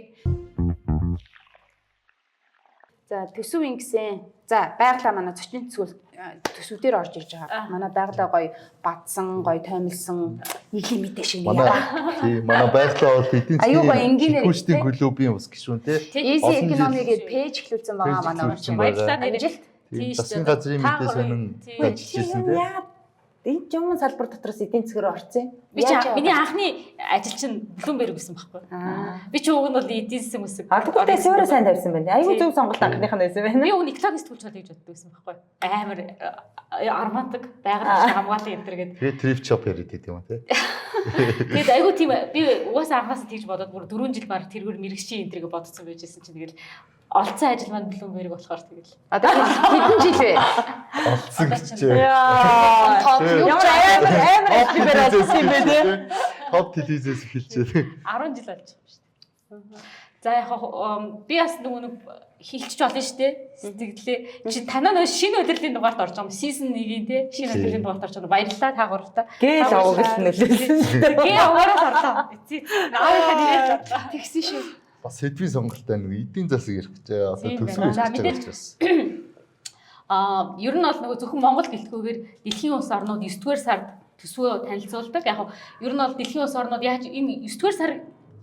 За төсөв ингэсэн. За байгалаа манай зочин төсөв дээр орж ирж байгаа. Манай байгалаа гоё бадсан, гоё тоймлсон нийгмийн мэдээ шиг
Манай байгалаа бол эдийн засгийн хүчтэй клубын ус гişүүн тий.
Easy economy гэдэг пэйж эхлүүлсэн байгаа манай орчин.
Баярлалаа нэрээ.
Засгийн газрын мэдээ сонин ажиллажсэн тий.
Энэ юм салбар дотроос эдийн засгаар орсон.
Би чи миний анхны ажил чинь Bloomberg гэсэн байхгүй. Би чи уг нь бол эдийн засгийн үсэг.
Тэгвэл суура сайн тавьсан байна. Айгүй зөв сонголт анхных нь байсан байна.
Би уг нь экологист төлж болж боддог байсан байхгүй. Амар армандаг байгаль хамгаалсан энэ төр гэдэг.
Тэгээ трip shop яриад юм тий.
Тэгээд айгүй тийм би угаасаа анхаас тэгж бодоод бүр 4 жил баг тэргээр мэрэгчийн энэ төрөйг бодсон байжсэн чинь тэгэл олцсон ажил маань Bloomberg болохоор тэгэл.
Одоо хэдэн жил вэ?
Олцсон гэж.
Ямар эфибэр болсон юм бэ тий?
Топ телевизээс эхэлжээ.
10 жил болж байгаа шүү дээ. За яг би бас нэг хилчиж болно шүү дээ. Сэтгэлээ. Чи танаа нэг шинэ удирдлагын дугаарт орж байгаа юм. Season 1-ийн тий. Шинэ удирдлагын дугаарт орж байгаа. Баярлалаа та гуравтаа.
Гээл аваад нөлөөлсөн.
Гээ аваараас орлоо. Нааваа нэрээ
Тэгсэн шүү.
Бас сэдвийн сонголттой нэг эдийн засаг ярих гэж одоо төсөв ярьж байгаа.
Ер нь бол нөгөө зөвхөн Монгол гэлтгүүгээр дэлхийн улс орнууд 9-р сард төсвөө танилцуулдаг. Яг ер нь бол дэлхийн улс орнууд яаж энэ 9-р сар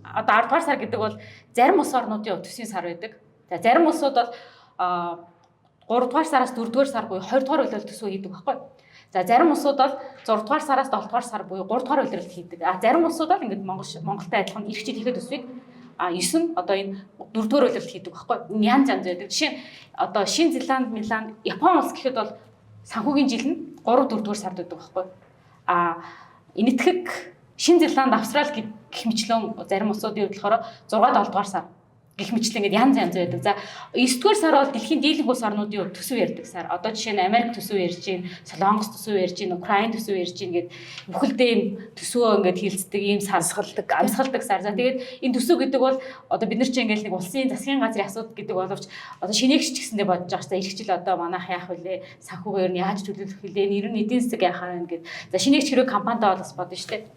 одоо 10-р сар гэдэг бол зарим улс орнуудын төсвийн сар байдаг. За зарим улсууд бол 3-р сараас 4-р сар буюу 20-р улиралд төсвөө хийдэг байхгүй. За зарим улсууд бол 6-р сараас 7-р сар буюу 3-р улиралд хийдэг. Зарим улсууд бол ингээд Монголтай адилхан ирэх жил хийхэд төсвийг 9 одоо энэ 4-р улиралд хийдэг байхгүй. Янз янз байдаг. Жишээ одоо Шинэ Зеланд, Милан, Япон улс гэхэд бол санхүүгийн жил нь 3-4-р сард байдаг байхгүй. Энэтхэг Шинэ Зеланд, Австрали гэх мэтлэн зарим улсуудын хувьд болохоор 6-7-р сар гэх мэтлэн ингээд янз янз байдаг. За 9-р сар бол дэлхийн дийлэнх улс орнуудын хувьд төсөв ярьдаг сар. Одоо жишээ нь Америк төсөв ярьж байна, Солонгос төсөв ярьж байна, Украин төсөв ярьж байна гэд бүхэлдээ юм төсвөө ингээд хилцдэг, ийм амсгалдаг сар. За тэгээд энэ төсөв гэдэг бол одоо бид нар чинь ингээд нэг улсын засгийн газрын асуудал гэдэг боловч одоо шинээгч ч гэсэндээ бодож байгаа. За ирэх жил одоо манайх яах вүлээ? Санхүүгээр нь яаж төлөвлөх вүлээ? Нэр нь эдийн засаг яахаа вэ гэд. За шинээгч хэрэг компанитай бол бас бодно шүү дээ.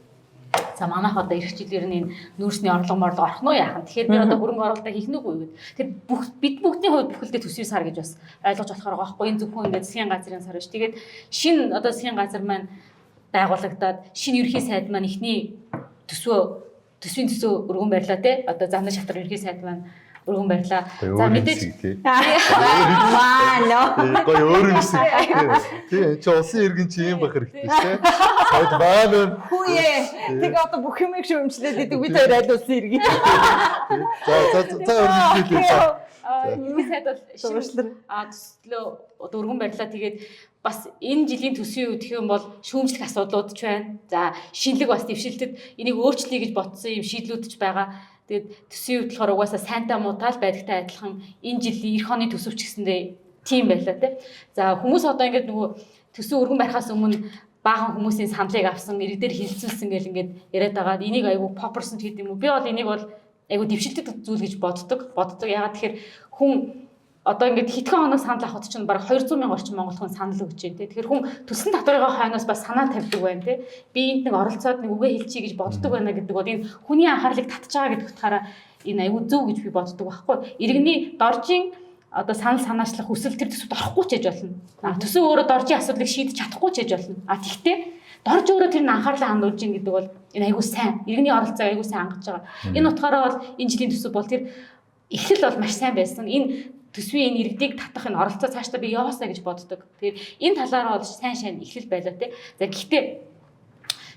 За манайх одоо ирэх жилээр нь энэ нүүрсний орлого морлого орох нь уу яахан. Тэгэхээр би одоо хөрөнгө оруулалтаа хийх нүггүй гэд. Тэр бид бүгдийн хувьд бүхэлдээ төсвийн сар гэж бас ойлгож болохоор байгаа байхгүй. Энэ зөвхөн ингээд засгийн газрын сар биш. Тэгээд шинэ одоо засгийн газар маань байгуулагдаад шинэ ерхий сайд маань ихний төсвийн төсөө өргөн барьлаа те. Одоо замны шатар ерхий сайд маань өргөн барьлаа. За мэдээж
маа нөө
гоё өөр юм шиг. Тийм чи улсын иргэн чи юм байх хэрэгтэй шээ. Сайд баана.
хүүе. Тэгээ одоо бүх юмыг шүүмжлээд идэг бид хоёр аль улсын иргэн.
За өргөжлөө.
Ерхий сайд бол шинэ төслөө одоо өргөн барьлаа. Тэгээд бас энэ жилийн төсвийн үед гэх юм бол шүүмжлэх асуудлууд ч байна. За шинэлэг бас дэвшилтэд энийг өөрчлөе гэж ботсон юм шийдлүүд ч байгаа. Тэгээд төсвийн үед болохоор угаасаа сайнтаа муутаал байдагтай адилхан энэ жилийн эх оны төсөвч гэсэндээ тийм байлаа тий. За хүмүүс одоо ингээд нөгөө төсөв өргөн барихаас өмнө баахан хүмүүсийн саналыг авсан, иргэдээр хилцүүлсэн гэл ингээд яриад байгаа. Энийг айгүй попперсент гэдэг юм уу? Би бол энийг бол айгүй дэвшилтэд зүйл гэж боддог. Ягаад тэгэхээр хүн одоо ингээд хэдхэн хоног санал авахд чинь баг 200 мянган орчим монгол хүн санал өгч байна тий. Тэгэхээр хүн төсөл татврын хойноос бас санаа тавьдаг байна тий. Би энд нэг оролцоод нэг үгээ хэлчихье гэж боддог байна гэдэг бол энэ хүний анхаарлыг татж байгаа гэдэг утгаараа энэ аюу зөв гэж би боддог байхгүй. Иргэний доржийн одоо санал санаачлах хүсэл тэр төсөвд орохгүй ч гэж болно. Төсөв өөрөө доржийн асуудлыг шийдэж чадахгүй ч гэж болно. Тэгтээ дорж өөрөө тэр нь анхаарлаа хандуулж ийн гэдэг бол энэ аюу сайн. Иргэний оролцоог аюу сайн хангаж байгаа. Энэ утгаараа бол энэ жилийн төсөв бол тэр эхлэл бол маш сайн байсан. Энэ төсвийн энэ иргэдийг татах энэ оролцоо цаашдаа би яваасаа гэж боддог. Тэгэхээр энэ талаараа бол сайн эхлэл байлаа тий. За гэхдээ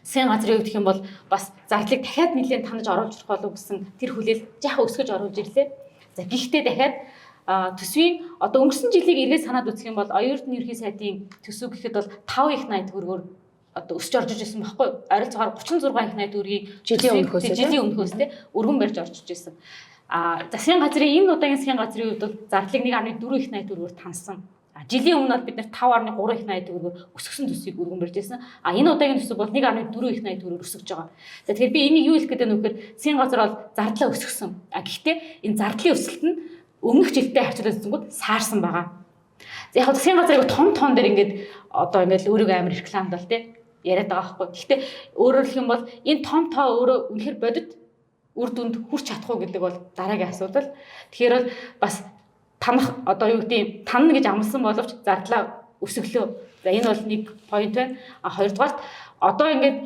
засгийн газрын хувьд гэх юм бол бас зардлыг дахиад нэлээд танаж оруулж ирэх болов гэсэн тэр хүлээл жаахан өсгөж оруулж ирлээ. За гэхдээ дахиад төсвийн одоо өнгөрсөн жилийг эргээд санаад үзэх юм бол оюутны ерхий сайдын төсөв гэхэд бол 5 их 80 төгрөгөөр одоо өсч орж ирсэн байхгүй юу? Ойролцоогоор 36 их 80 төгрөгийг жилийн өмнөхөөс тий өргөн барьж орж ирсэн. Засгийн газрын энэ удаагийн засгийн газрын хувьд бол зардлыг 1.4 их 80 төгрөгөөр тансан. Жилийн өмнө бол бид нар 5.3 их 80 төгрөгөөр өсгсөн төсвийг өргөн барьж ирсэн. Энэ удаагийн төсөв бол 1.4 их 80 төгрөгөөр өсөж байгаа. За тэгэхээр би энийг юу хэлэх гээд байна вэ гэхээр засгийн газар бол зардлаа өсгсөн. Гэхдээ энэ зардлын өсөлт нь өмнөх жилдээ харьцуулаад үзэнгүүт саарсан байгаа. За яг засгийн газрын том дээр ингээд одоо ингээд өөрийгөө амар рекламдал тий яриад байгаа байхгүй. Гэхдээ өөрөөр хэлэх юм бол энэ том тоо өөрөө үнэхээр бодит үр дүнд хүрч чадах уу гэдэг бол дараагийн асуудал. Тэгэхээр бол бас танах одоо юу гэдэг танна гэж амласан боловч зардлаа өсөглөө. За энэ бол нэг point байна. Хоёрдугаарт одоо ингээд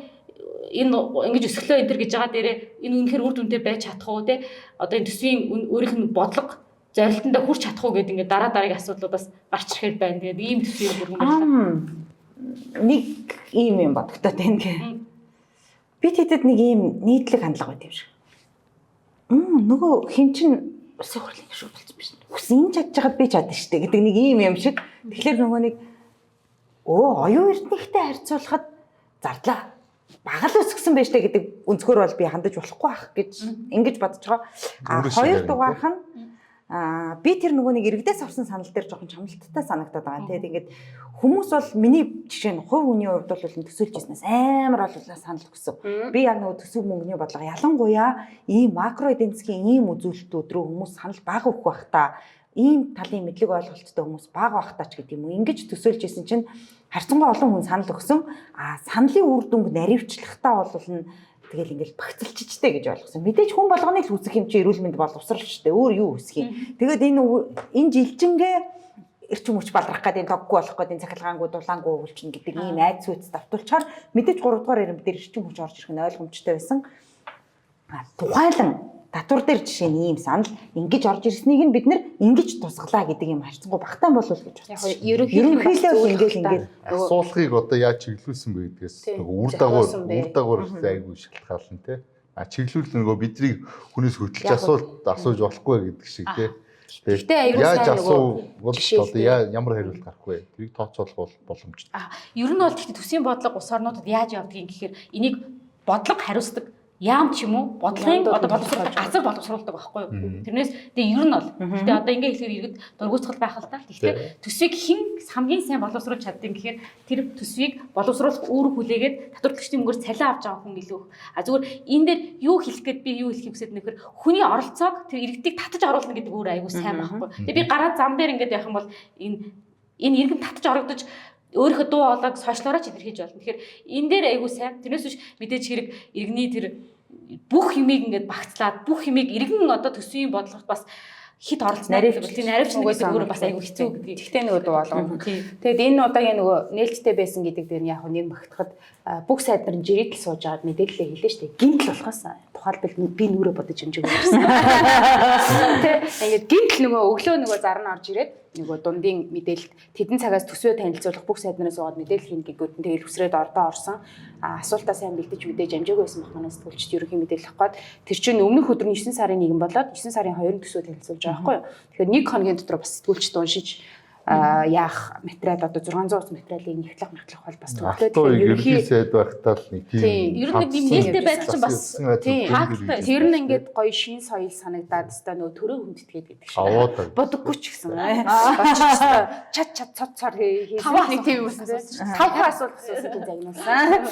энэ ингэж өсөглөө энэ төр гэж байгаа дээрээ энэ үнэхээр үр дүнтэй байж чадах уу те одоо энэ төсвийн өөрийнх нь бодлого зорилтондоо хүрч чадах уу гэдэг ингээд дараагийн асуудлуудаас гарч ирэхээр байна. Тэгээд ийм төсвийг бүрэн байна.
Нэг ийм юм бодогдоод байна гэх. Би тэтэд нэг ийм нийтлэг хандлага байт юм шиг. Нөгөө хин чин өсөх хурлын шүү болсон биш. Үсэн чадж байгаад би чадна штэ гэдэг нэг ийм юм шиг. Тэгэхээр нөгөө нэг оюун эрдэнэтэй харьцуулахад зардлаа бага л өсгсөн байж таа гэдэг өнцгөр бол би хандаж болохгүй байх гэж ингэж бодож байгаа. Хоёр дугаарх нь би тэр нөгөө нэг иргэдээс авсан санал дээр жоохон чамлалттай санагдаад байгаа. Тэгээд ингээд хүмүүс бол миний жишээ нь хувь хүний хувьд бол төсөөлж ирснээс амар боллоо санал өгсөн. Би яг нөгөө төсөв мөнгөний бодлого ялангуяа ийм макро эдийн засгийн ийм үзүүлэлтүүд рүү хүмүүс санал бага өгөх байх та. Ийм талын мэдлэг ойлголттой хүмүүс бага байх та ч гэдэг юм уу. Ингэж төсөөлж ирсэн чинь харьцангуй олон хүн санал өгсөн. Саналын үр дүнг наривчлахтаа бол тэгэл ингээл багцалчижтэй гэж ойлгосон. Мэдээж хүн болгоныг л үүсэх юм чи эрүүл мэнд боловсралчтэй. Өөр юу үүсэх юм. Тэгээд энэ жилжингээ эрчим хүч балрах гэдэг тоггүй болох гэдэг цахилгаангүй дулаангүй өвлчин гэдэг ийм айц үйц давтуулчаар мэдээж 3 дугаар ирэмб дээр эрчим хүч орж ирэх нь ойлгомжтой байсан. Тухайлан татвар дээр жишээ нь ийм санал ингэж орж ирснийг нь бид нэр ингэж тусглаа гэдэг юм харьцангуй багтаан болов гэж бодсон. Ерөнхийдөө ингээл
асуулгыг одоо яаж чиглүүлсэн бэ гэдгээс үр дагавар айгүй шалтгаална тий. Чиглүүл нөгөө бидний хүнээс хөтлж асууж болохгүй гэдэг шиг тий.
Гэхдээ
яаж асуу бол одоо ямар хариулт гарах вэ? Тэрийг тооцоолох боломжтой.
Ер нь бол гэхдээ төсвийн бодлого улс орнуудад яаж явдгийг гэхээр энийг бодлого хариуцдаг яам ч юм уу бодлогын одоо боловсруулалт газар боловсруулдаг байхгүй юу. Тэрнээс тэгээ ер нь бол гэхдээ одоо ингээ хэлэхээр иргэд дургуутгал байх л та. Гэхдээ төсвийг хэн хамгийн сайн боловсруулж чаддгийг гэхээр тэр төсвийг боловсруулах үүрэг хүлээгээд татварлагчдын мөнгөөр цалин авч байгаа хүн илүү. Зүгээр энэ дээр юу хэлэх гээд би юу хэлхийг хүсэж нэхэр хүний оролцоог тэр иргэдийг татаж оруулна гэдэг өөр аягүй сайн байхгүй. Тэгээ би гараад зам дээр ингээд явах юм бол энэ иргэн татаж орогдож өөрийнхөө дуу хоолойг сошиалороо ч илэрхийлж болно. Тэгэхээр энэ дээр айгүй сайн. Тэрнээс биш мэдээж хэрэг иргэний тэр бүх юмыг ингээд багцлаад бүх юмыг иргэн одоо төсвийн бодлогот бас хит оролцсон тийм наривч гэдэг өөрөө бас айгүй хэцүү гэдэг.
Тэгтээ нөгөө дуу болгоно. Тэгэд энэ удаагийн нөгөө нээлттэй байсан гэдэг дээр нь яг нэг магтахад бүх сайд нар жирийдл сууж аваад мэдээлэлээ хэлээ шүү дээ. Гинтл болохоос тухайлбал би нүрээ бодож хэмжээг өгсөн. Тэгээд гинтл нөгөө өглөө нөгөө зар нь орж ирээд нөгөө дундын мэдээлэлд тэдэн цагаас төсвөө танилцуулах бүх сайд нараас суугаад мэдээлэл хийнэ гэнгүүт нь тэгэл хүсрээд орсон. Асуултаа сайн бэлдэж мэдээж амжаагүй байсан байх манаас төвлөлт ерөнхий мэдээлэл авах гээд тэр чинь өмнөх өдөр нь 9 сарын 1 болоод 9 сарын 2-нд төсвөө танилцуулж байгаа байхгүй юу. Тэгэхээр нэг хоногийн дотор бас сэтгүүлчд уншиж яах материал одоо 600 ус материалыг нэгтлэх бол бас төвлөлт
ерөнхий сайд байхдаа л нэг тийм
ер нь нэг нээлттэй байдал чинь бас
хаалттай. Тэр нь ингээд гоё шин соёл санагдаад өстой нөгөө төрөө хүндэтгээд гэдэг шиг. Бодоггүй ч гэсэн. Чат цоцоор хийсэн нэг тийм үсэн. 5 асуулт асуусан загнуулсан.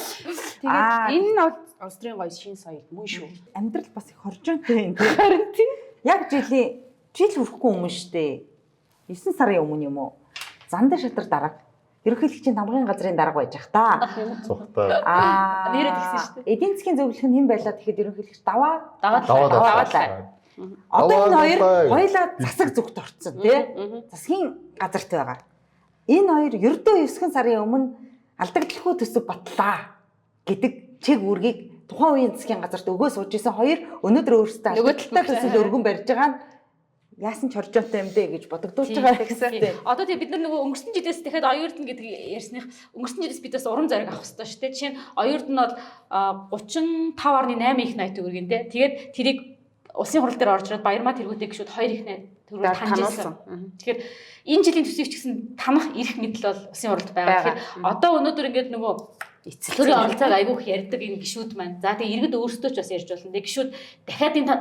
Тэгээд энэ нь бол Австрийн гоё шин соёл мөн шүү.
Амьдрал бас их хоржоонтой юм тийм. Яг жил хүрэхгүй өмнө штэ. 9 сарын өмнө юм уу? Занда шатар дарга. Ерөнхийлөгчийн тамгын газрын дарга байж ах та.
Цухтаа.
Нэрээ тэгсэн шүү дээ.
Эдийн засгийн зөвлөх нь хэн байлаа тэгэхэд ерөнхийлөгч даваа.
Даваа.
Одоо энэ хоёр хоёлаа засаг зүгт орцсон тий. Засгийн газарт байгаа. Энэ хоёр ердөө 9 сарын өмнө алдагдaltaгүй төсөв батлаа гэдэг чиг үүргийг тухайн үеийн засгийн газарт өгөө сууж исэн хоёр өнөөдөр өөрсдөө алдагдaltaй төсөв өргөн барьж байгаа нь яасан ч хоржоонтой юм дээ гэж бодогдуулж байгаа гэсэн.
Одоо тийм бид нар нөгөө өнгөрсөн жилээс дахиад оюутан гэдэг ярьсных өнгөрсөн жилээс бид бас урам зориг авах хэрэгтэй шүү дээ. Жишээ нь оюутан нь бол 35.8 их найт төгрөгийн те. Тэгээд тэрийг улсын хурал дээр орж ирээд баярмаа тэргүүтэй гişүүд 2 их найт төгрөг таньжуулсан. Тэгэхээр энэ жилийн төсвийг ч гэсэн танах эрх мэдэл бол улсын хуралд байгаа. Тэгэхээр одоо өнөөдөр ингээд нөгөө эцэлтөрийн оролцоог айгүйх ярьдаг энэ гişүүд маань. За тэгээд иргэд өөрсдөө ч бас ярьж болно. Тэгээд гişүүд дахиад энэ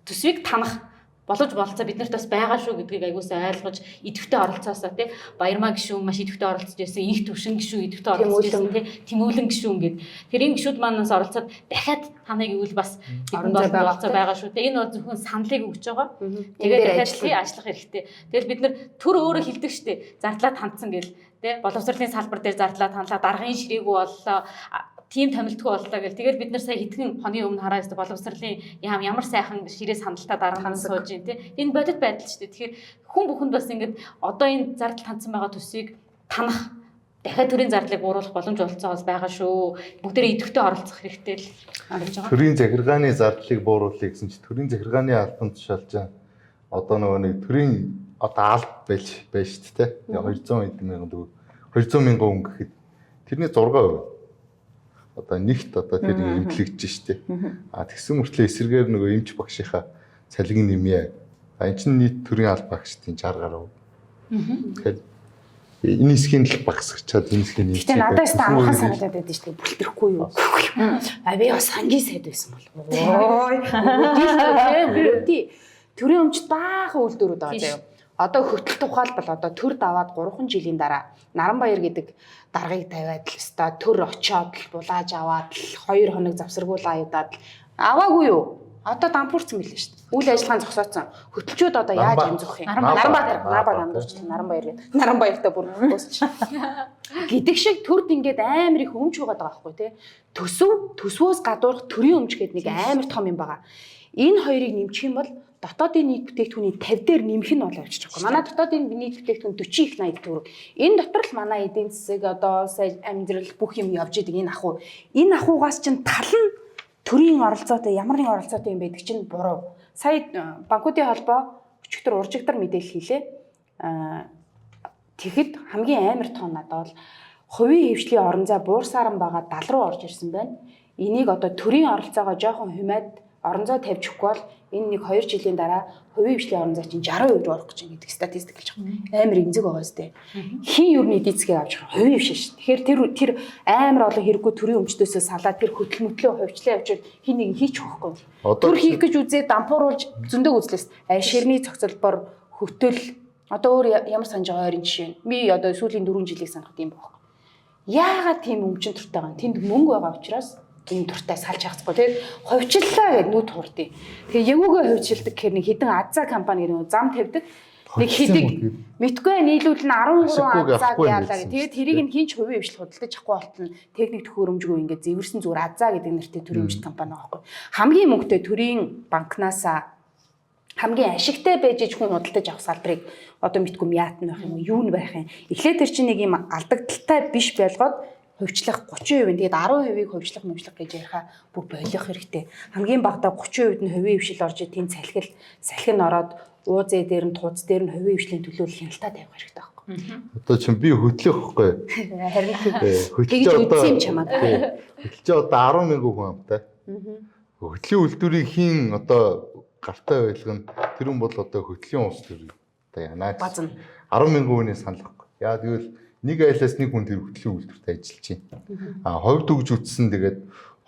төсвийг танах боловч болцоо биднэрт бас байгаа шүү гэдгийг аягуулсаа ойлгож идэвхтэй оролцоосоо тий баярмаа гişүүн маш идэвхтэй оролцож байсан их төвшин гişүү идэвхтэй оролцож байсан тий тэмүүлэн гişүүн гэд тэр энэ гişүүд манаас оролцоод дахиад таныг ивэл бас бидэнд оролцоо байгаа шүү тий энэ бол зөвхөн саналыг өгч байгаа тэгээд дахиад тий ажиллах хэрэгтэй тэгэл бид нар төр өөрөө хилдэг штэ зардлаа тандсан гэл тий боловсролын салбар дээр зардлаа танлаа даргын ширээгүй боллоо тим томилтгүй боллоо гэл тэгэл бид нар сая хэдхэн хоногийн өмнө хараад боловсролын ямар сайхан ширээ сандалтаа дарган сууж ин тий энэ бодит байдал шүү дээ тэгэхээр хүн бүхэнд бас ингээд одоо энэ зардал тандсан байгаа төсвийг танах дахиад төрийн зардлыг бууруулах боломж олцоогоос байгаа шүү бүгдээрээ идэвхтэй оролцох хэрэгтэй л харж байгаа
төрийн захиргааны зардлыг бууруулъя гэсэн чинь төрийн захиргааны албан тушаалж одоо нөгөө нэг төрийн одоо алба байж шүү дээ 200 мянган төгрөг 200 мянган хүн гэхэд тэрний 6% одоо нэгт одоо тэр имплэгдэж штэ. Тэгсэн мөртлөө эсрэгээр нөгөө эмч багшийнхаа цалиг нэмье. Энэ чинь нийт төрийн алба багшдын 60 гаруй. Тэгэхээр энэ хэсгийн л багсгачаад энэ хэсгийн нэмж.
Гэтэ надаас та амархан санагдаад байдаг штэ бүлтэрэхгүй юу. Би бас сангийн сайд байсан бол. Ой. Төрийн өмчт баахан үйлдвэрүүд байгаа заяа. Одоо хөтөл тухайлбал одоо төр даваад 3 жилийн дараа Наранбаяр гэдэг даргыг тавиад л өстой төр очоод л булааж аваад л 2 хоног завсаргуулаа аюудаад аваагүй юу? Одоо дампуурсан мэлээ шүү дээ. Үйл ажиллагааны зогсооцсон. Хөтөлчүүд одоо яаж амжих юм? Наранбаяр гэдэг. Наранбаяртаа бүр өсч. Гэдэг шиг төрд ингээд амар их өмч байгаа байхгүй тий. Төсвөөс гадуурх төрийн өмч гэдэг нэг амар том юм байгаа. Энэ хоёрыг нэмчих юм бол дотоодын нийт бүтээгдэхүүний 50 дээр нэмэх нь бол авчиж байгаа. Манай дотоодын нийт бүтээгдэхүүн 40 их 80 төгрөг. Энэ дотор л манай эдийн засаг одоо сая амьдрал бүх юм явж идэг энэ ахуй. Энэ ахуйгаас чинь тал нь төрийн оролцоотой ямар нэгэн оролцоотой юм байдаг чинь буруу. Сая банкуудын холбоо өчигдөр уржигдар мэдээлэл хийлээ. Тэгэхэд хамгийн амар том надад бол хувийн хвшлийн орон зай буурсаар байгаа 70 руу орж ирсэн байна. Энийг одоо төрийн оролцоогоо жоохон хэмээд орон зай тавьж өгөхгүй бол энэ нэг 2 жилийн дараа хувийн хвшлийн орон зай чинь 60% руу орох гэж байна гэдэг статистик хэлж байгаа. Амар эмзэг байгаа зү. Хин юу нэг эдийн засгийг авч байгаа хувийн хвшин шүү. Тэгэхээр тэр амар олон хэрэггүй төрийн өмчтөөсөө салаад тэр хөтөлмөтлөө хувьчлаа явуучвал хин нэг хийч өгөхгүй. Төр хийх гэж үзээ дампууруулж зөндөг үзлээс ширний цогцлбор хөтөл одоо өөр ямар санаж байгаа ойрын жишээ. Би одоо сүүлийн 4 жилийг санахад юм байна. Яагаад тийм өмчин туртай байгаа юм? Тэнд мөнгө байгаа учраас энэ туртай салж хагцгүй тэгээд хувьчлаа гэдэг нүд хурдээ. Тэгээ явуугаа хувьчилдаг гэхээр нэг хідэн Азаа компани нөө зам тавьдаг. Нэг хэдэг мэдгүй нийлүүл нь 13 азаа яалаа гэх. Тэгээд тэрийг нь хинч хувийн хвшлэх худалдаж авахгүй болтол техник төхөөрөмжгүй ингээд зэвэрсэн зүгээр азаа гэдэг нэртэй төрийн өмчт компани байгаа байхгүй. Хамгийн мөнгөтэй төрийн банкнаас хамгийн ашигтай байж иж хүн худалдаж авах салбарыг одоо мэдгүй мят нь байх юм уу юу нь байх юм. Эхлээд тэр чинь нэг юм алдагдaltaй биш байлгоод хувьчлах 30%, тэгээд 10%-ийг хувьчлах гэж ярихаа бүр болох хэрэгтэй. Хамгийн багадаа 30%-д нь хувийн хвшил орж тийм салхи нь ороод УЗ дээр нь тууц дээр нь хувийн хвшлийн төлөө хяналтаа тавих хэрэгтэй байхгүй.
Одоо чинь би хөтлөх байхгүй.
Харин
хөтлөж одоо юм чамаад. Хөтлөж одоо 10,000 хүн амтай. Хөтлийн үйлдвэрийг хийн одоо гартай байлгана. Тэр хүн бол одоо хөтлийн улс төр одоо янаа. 10,000 хүний санал байхгүй. Яа тэгвэл нэг айлаас нэг хүн тэр хөтлийн үйлдвэрт ажиллаж байна. Ховд өгж үтсэн тэгээд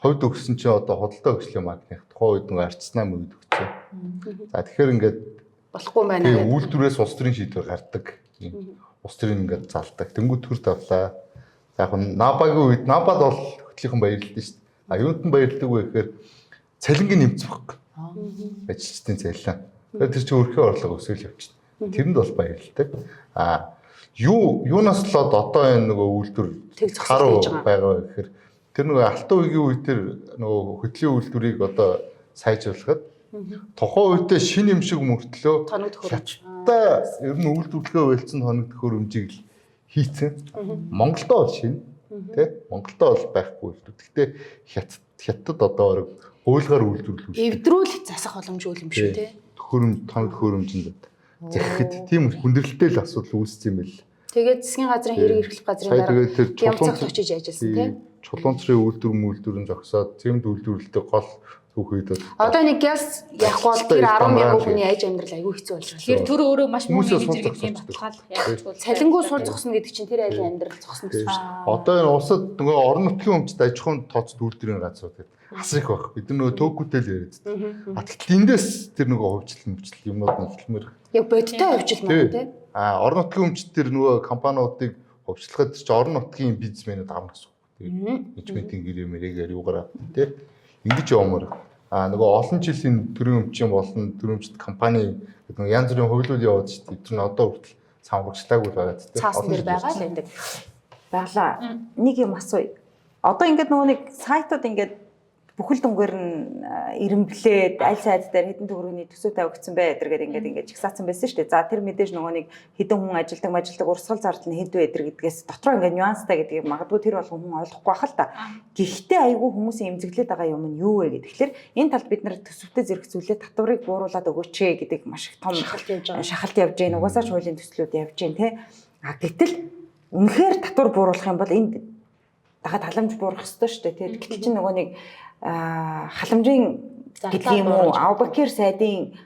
ховд өгсөн чинь одоо худалдаа хөгжлийн банкных тухайн үед нэг арчснаа мөгд өгсөн. За тэгэхээр ингээд
болохгүй байна.
Тэгээд үйлдвэрээс улс төрийн шийдвэр гардаг. Улс төрийн ингээд залдаг. Тэнгүүд төр тавлаа. За яг нь Набагийн үед Набад бол хөтлийнхэн баярлалтай шүү дээ. Юунд нь баярлдаг вэ гэхээр цалингийн нэмц баггүй. Ажилчдын цалин. Тэр чинь өрхөө орлого өсөөл явчихна. Тэрэнд бол баярлалтай. Юунаас л одоо энэ нөгөө үйлдвэр харуу байгаа гэхээр тэр нөгөө алтан үеийн үед тэр нөгөө хөтлийн үйлдвэрийг одоо сайжруулахад тухайн үедээ шин юм шиг мөртлөө хятадтай ер нь үйлдвэрлэгээ байлцсан хоног төхөөрөмжийг хийцэн. Монголдоо бол шин тий Монголдоо бол байхгүй үйлдвэр. Гэхдээ хятад одоо хуулигаар үйлдвэрлэх.
Эвдрүүл засах боломжгүй юм шүү тий.
Тоног төхөөрөмжөнд захихэд тийм хүндрэлтэй л асуудал үүссэн юм байл.
Тэгээд засгийн газрын хэрэг эрхлэх газрын дараа ямар очиж ажилласан тий.
Чулуунцрын үйлдвэрэн зогсоод цемд үйлдвэрлэлтэй гол түүхэд
одоо нэг газ явах бол тэр 10,000 хүний аж амьдрал аягүй хэцүү болж байна.
Тэр төр өөрөө маш муу гэж юм баталгаал яахгүй.
Цалингуу сул зогсно гэдэг чинь тэр айлын амьдрал зогсно гэсэн үг шүү.
Одоо энэ улсад нөгөө орон нутгийн өмчт аж ахуйн тооцоод үйлдвэрийн газрууд гэдэг асар их баг. Бид нөгөө төөгүүтэй л яриад байна. Тэгтэл эндээс тэр нөгөө хувьчлал юмнууд нь эхлэмээр.
Яг бодиттой хувьчлал мөн тий.
Орон нутгийн өмчт тэр нөгөө компаниудыг хувьчлахад чи орон нутгийн бизнесмэнүүд авах гэсэн үг. Менежментийн гэрэмэрээр юугаараа тий. Ингэж явмаар нөгөө олон жилийн төрийн өмчийн болон төрөмчт компани гэдэг нэг янз бүрийн хувилбар яваад шүү дээ. Тэр нь одоо хүртэл самрагчлаагүй байгаа тийм.
Цаасан дээр байгаа л энэ.
Баяглаа. Нэг юм асууя. Одоо ингээд нөгөө нэг сайтууд ингээд бүхэл дүнгээр нь ирэмблээд аль сайд дээр хэдэн төгрөгийн төсөв тавигдсан бай гэдэргээд ингээд жигсаацсан байсан шүү дээ. За тэр мэдээж нөгөө нэг хэдэн хүн ажилдаг урсгал зардал нь хэд вэ гэдэргээс дотроо ингээд нюанстай гэдгийг магадгүй тэр болгон хүн ойлгохгүй байх л та. Гэхдээ айгүй хүмүүсийн эмзэглээд байгаа юм нь юу вэ гэхээр энэ талд бид нар төсөвтэй зэрэгцүүлээ татварыг бууруулад өгөөч гэдэг маш их том шахалт явж байна. Угаасаа ч хуулийн төслүүд явж байна те. Гэтэл үнэхээр татвар бууруулах юм бол энд дагаад халамж буурах ёстой шүү дээ те. Гэтэл чинь нөгөө нэг халамжийн гэдэг юм уу Авбакир сайдын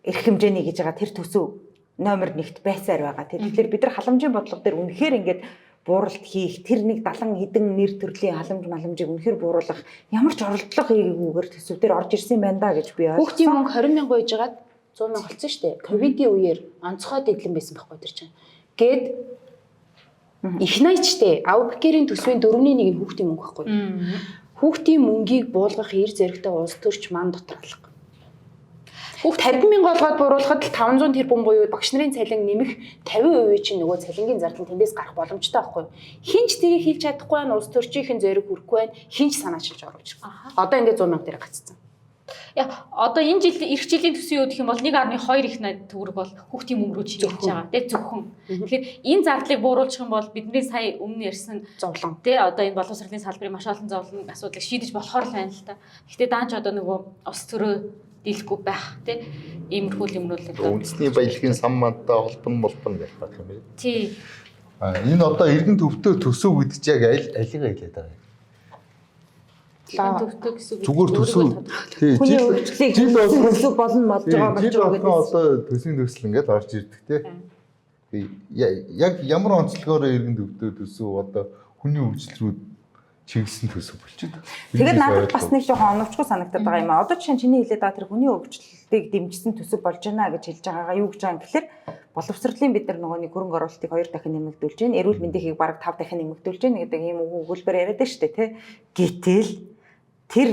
эрх хэмжээний гэж байгаа тэр төсөв номер 1-т байсаар байгаа. Тэгэхээр бид нар халамжийн бодлого дээр үнэхээр ингээд бууралт хийх тэр нэг 70 хэдэн нэр төрлийн халамжийг үнэхээр бууруулах ямар ч оролдлого хийгүйгээр төсөв дээр орж ирсэн байна да гэж би ойлгосон.
Хүүхдийн мөнгө 20,000 байж байгаад 100,000 болсон шүү дээ. Ковидын үеэр онцгой дэглэм байсан байхгүй тэр чинь. Гээд их найчтэй Авбакирийн төсвийн 4-ний 1 нь хүүхдийн мөнгө байхгүй. Хүүхдийн мөнгийг буулгах эр зэрэгтэй улс төрч ман дотор алга. Хүүхд 50,000 олгоод бууруулахад л 500 тэрбум буюу багш нарын цалин нэмэх 50% чинь нөгөө цалингийн зардал тэндээс гарах боломжтой байхгүй юу? Хинч тэрийг хийлж чадахгүй байна, улс төрчийн зэрэг хүрэхгүй байна, хинч санаачилж оруулж байгаа. Одоо ингээд 100,000 дээр гаццсан.
Одоо энэ жил эх жилийн төсвийн юу гэх юм бол 1.2 их төгрөг бол хүүхдийн мөнгө рүү чиглэж байгаа тий зөвхөн. Тэгэхээр энэ зардлыг бууруулчих юм бол бидний сая өмнө ярьсан
зовлон
тий одоо энэ боловсролын салбарын маш олон зовлон асуудлыг шийдэж болохоор л байна л та. Гэхдээ даанч одоо нөгөө ус төрөө дийлэхгүй байх тий иймэрхүү юмнууд л
үндэсний баялагын сан мантай холбон гэх байх юм.
Тий.
Энэ одоо эргэн төвтэй төсөв гэдэг чинь яг алигаа хэлээд байгаа юм.
Төвтэй гэсэн үг.
Зүгээр төсөв. Тий.
Хүний хөгжлийг төсөв болно болж байгаа болж байгаа гэдэг.
Одоо төсвийн төсөл ингээд орж ирдэг тий. Яг ямар онцлогоор эргэн төвтэй төсөв одоо хүний хөгжил рүү чиглэсэн төсөв болчиход.
Тэгээд надад бас нэг жоохон оновчгүй санагдаад байгаа юм аа. Одоо чинь чиний хэлээд байгаа тэр хүний хөгжлийг дэмжсэн төсөв болж байна гэж хэлж байгаагаа юу гэж байгаа юм гэхээр боловсролын бид нар нөгөө нэг хөрөнгө оруулалтыг 2 дахин нэмэгдүүлж байна. Эрүүл мэндийг бараг 5 дахин нэмэгдүүлж байна гэдэг ийм өгүүлбэр яриад байна шүү дээ тий. Гэтэл тэр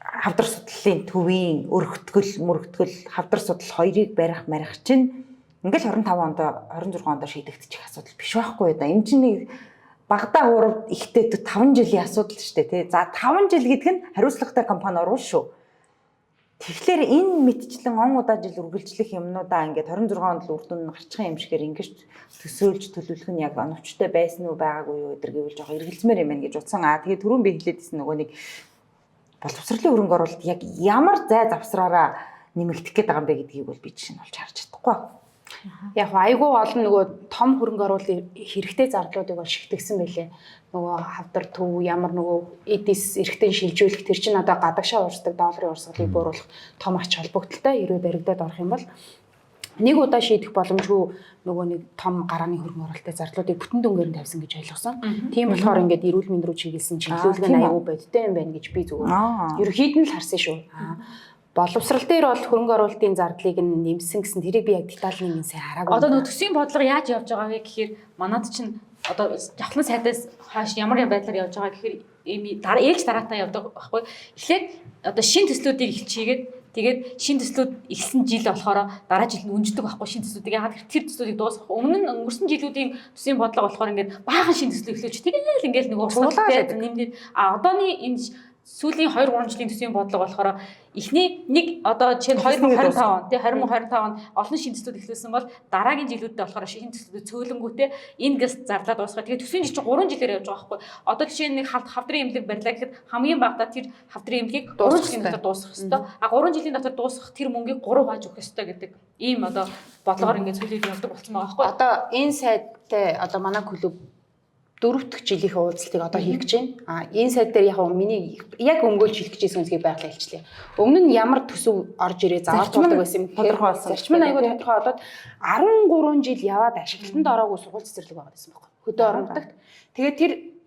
хавдар судлалын төвийн өргөтгөл хавдар судал хоёрыг барих чинь ингээл 25 онд 26 онд шийдэгдчих асуудал биш байхгүй да. Энэ чинь нэг багадаа урав ихтэй 5 жилийн асуудал шүү дээ тий. За 5 жил гэдэг нь хариуцлагатай компани орвол шүү. Тэгэхээр энэ мэдчлэн он удаа жил үргэлжлэх юмнуудаа ингээд 26 онд л үр дүн гарчих юм шигээр ингэж төсөөлж төлөвлөх нь яг оновчтой байсан уу байгаагүй юу гэдэр гэвэл жоохон эргэлзмээр юм байна гэж утсан. Тэгээд түрүүн би хэлээдсэн нөгөө нэг боловсролын хөрөнгө оруулалт яг ямар зай завсраараа нэмэгдэх гээд байгаа юм бэ гэдгийг бол би жишээ нь олж харж чадахгүй.
Яг айгүй олон нөгөө том хөрөнгө оруулалтын хэрэгтэй зардлуудыг бол шигтгсэн байлээ. Нөгөө хавдар төв ямар нөгөө эдис эргэтэн шилжүүлэх тэр чинь одоо гадагшаа урсдаг долларын урсгалыг бууруулах том ач холбогдолтой хэрвээ баригдаад орох юм бол нэг удаа шийдэх боломжгүй нөгөө нэг том гарааны хөрөнгө оруулалтын зардлуудыг бүтэн дүнгээр нь тавьсан гэж ойлгосон. Тийм болохоор ингээд эрүүл мэнд рүү чиглэсэн чиглүүлэг нь айгүй бодтой юм байна гэж би зүгээр ерөөхдөө л харсан шүү. Боловсрал дээр бол хөрөнгө оруулалтын зардлыг нь нэмсэн гэсэн тэрийг би яг детальны нэг сайн хараагүй.
Одоо нөгөө төсвийн бодлого яаж явж байгаа вэ гэхээр манад чинь одоо жавхлан сайтаас хааш ямар байдлаар явж байгаа гэхээр ээлж дараатаа явдаг байхгүй. Эхлээд одоо шин төслүүдийг эхэлчихийгээд тэгээд шин төслүүд эхэлсэн жил болохоор дараа жил нь үнждэг байхгүй шин төслүүдийг яагаад тэр төслүүдийг дуусгах. Өмнө нь өнгөрсөн жилүүдийн төсвийн бодлого болохоор ингээд баахан шин төсөл эхлүүлж тэгээд ингээд нөгөө урсгалтай нэмээд одооний энэ сүүлийн 2-3 жилийн төсвийн бодлого болохоор эхний нэг одоо чинь 2025 он тий 2025 он олон шин төслүүд эхлүүлсэн бол дараагийн жилүүдэд болохоор шин төслүүд цөөлөнгүүтээ энэ гэс зарлаад дуусгах. Тэгээд төсвийн жил чинь 3 жилээр явж байгаа байхгүй. Одоо жишээ нь нэг хавдрын эмнэлэг барьлаа гэхэд хамгийн багадаа тэр хавдрын эмнэлгийг 3 жилийн дотор дуусгах ёстой. 3 жилийн дотор дуусгах тэр мөнгийг 3 хувааж өгөх ёстой гэдэг ийм одоо бодлогоор ингээд цөлөөд явдаг болсон байгаа байхгүй.
Одоо энэ сайттай одоо манай клуб 4 дахь жилийн уулзалтыг одоо хийх гэж байна. Энэ сайт дээр яг миний яг өмгөөлж хэлэх гэжсэн үсгийг байглаа хэлчихлээ. Өмнө нь ямар төсөв орж ирээ заавал тулдаг байсан юм тодорхой болсон. Зарчим нь айгүй тодорхой болоод 13 жил яваад ашиглалтанд ороогүй сургууль цэцэрлэг байгаа гэсэн байхгүй. Хөдөө орон нутагт. Тэгээд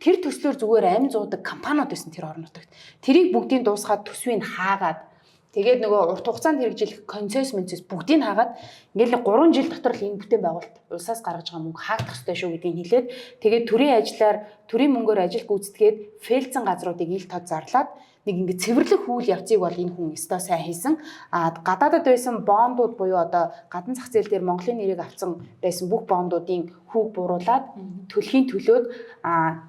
тэр төслөөр зүгээр амь зуудаг компаниуд байсан тэр орон нутагт. Тэрийг бүгдийг дуусгаад төсвийг хаагаад тэгээд нөгөө урт хугацаанд хэрэгжүүлэх концессментс бүгдийг хаагаад ингээл 3 жил дотор л энэ бүтээн байгуулалт улсаас гаргаж байгаа мөнгө хаагдах ёстой шүү гэдгийг хэлээд тэгээд төрийн ажиллаар төрийн мөнгөөр ажил гүйцэтгээд фейлцэн газруудыг ил тод зарлаад нэг ингээд цэвэрлэх үйл явцыг бол энэ хүн өстой сайн хийсэн. Гадаадад байсан бондууд буюу одоо гадна зах зээл дээр Монголын нэрийг авсан байсан бүх бондуудын хүүг буруулад төлхийн төлөөд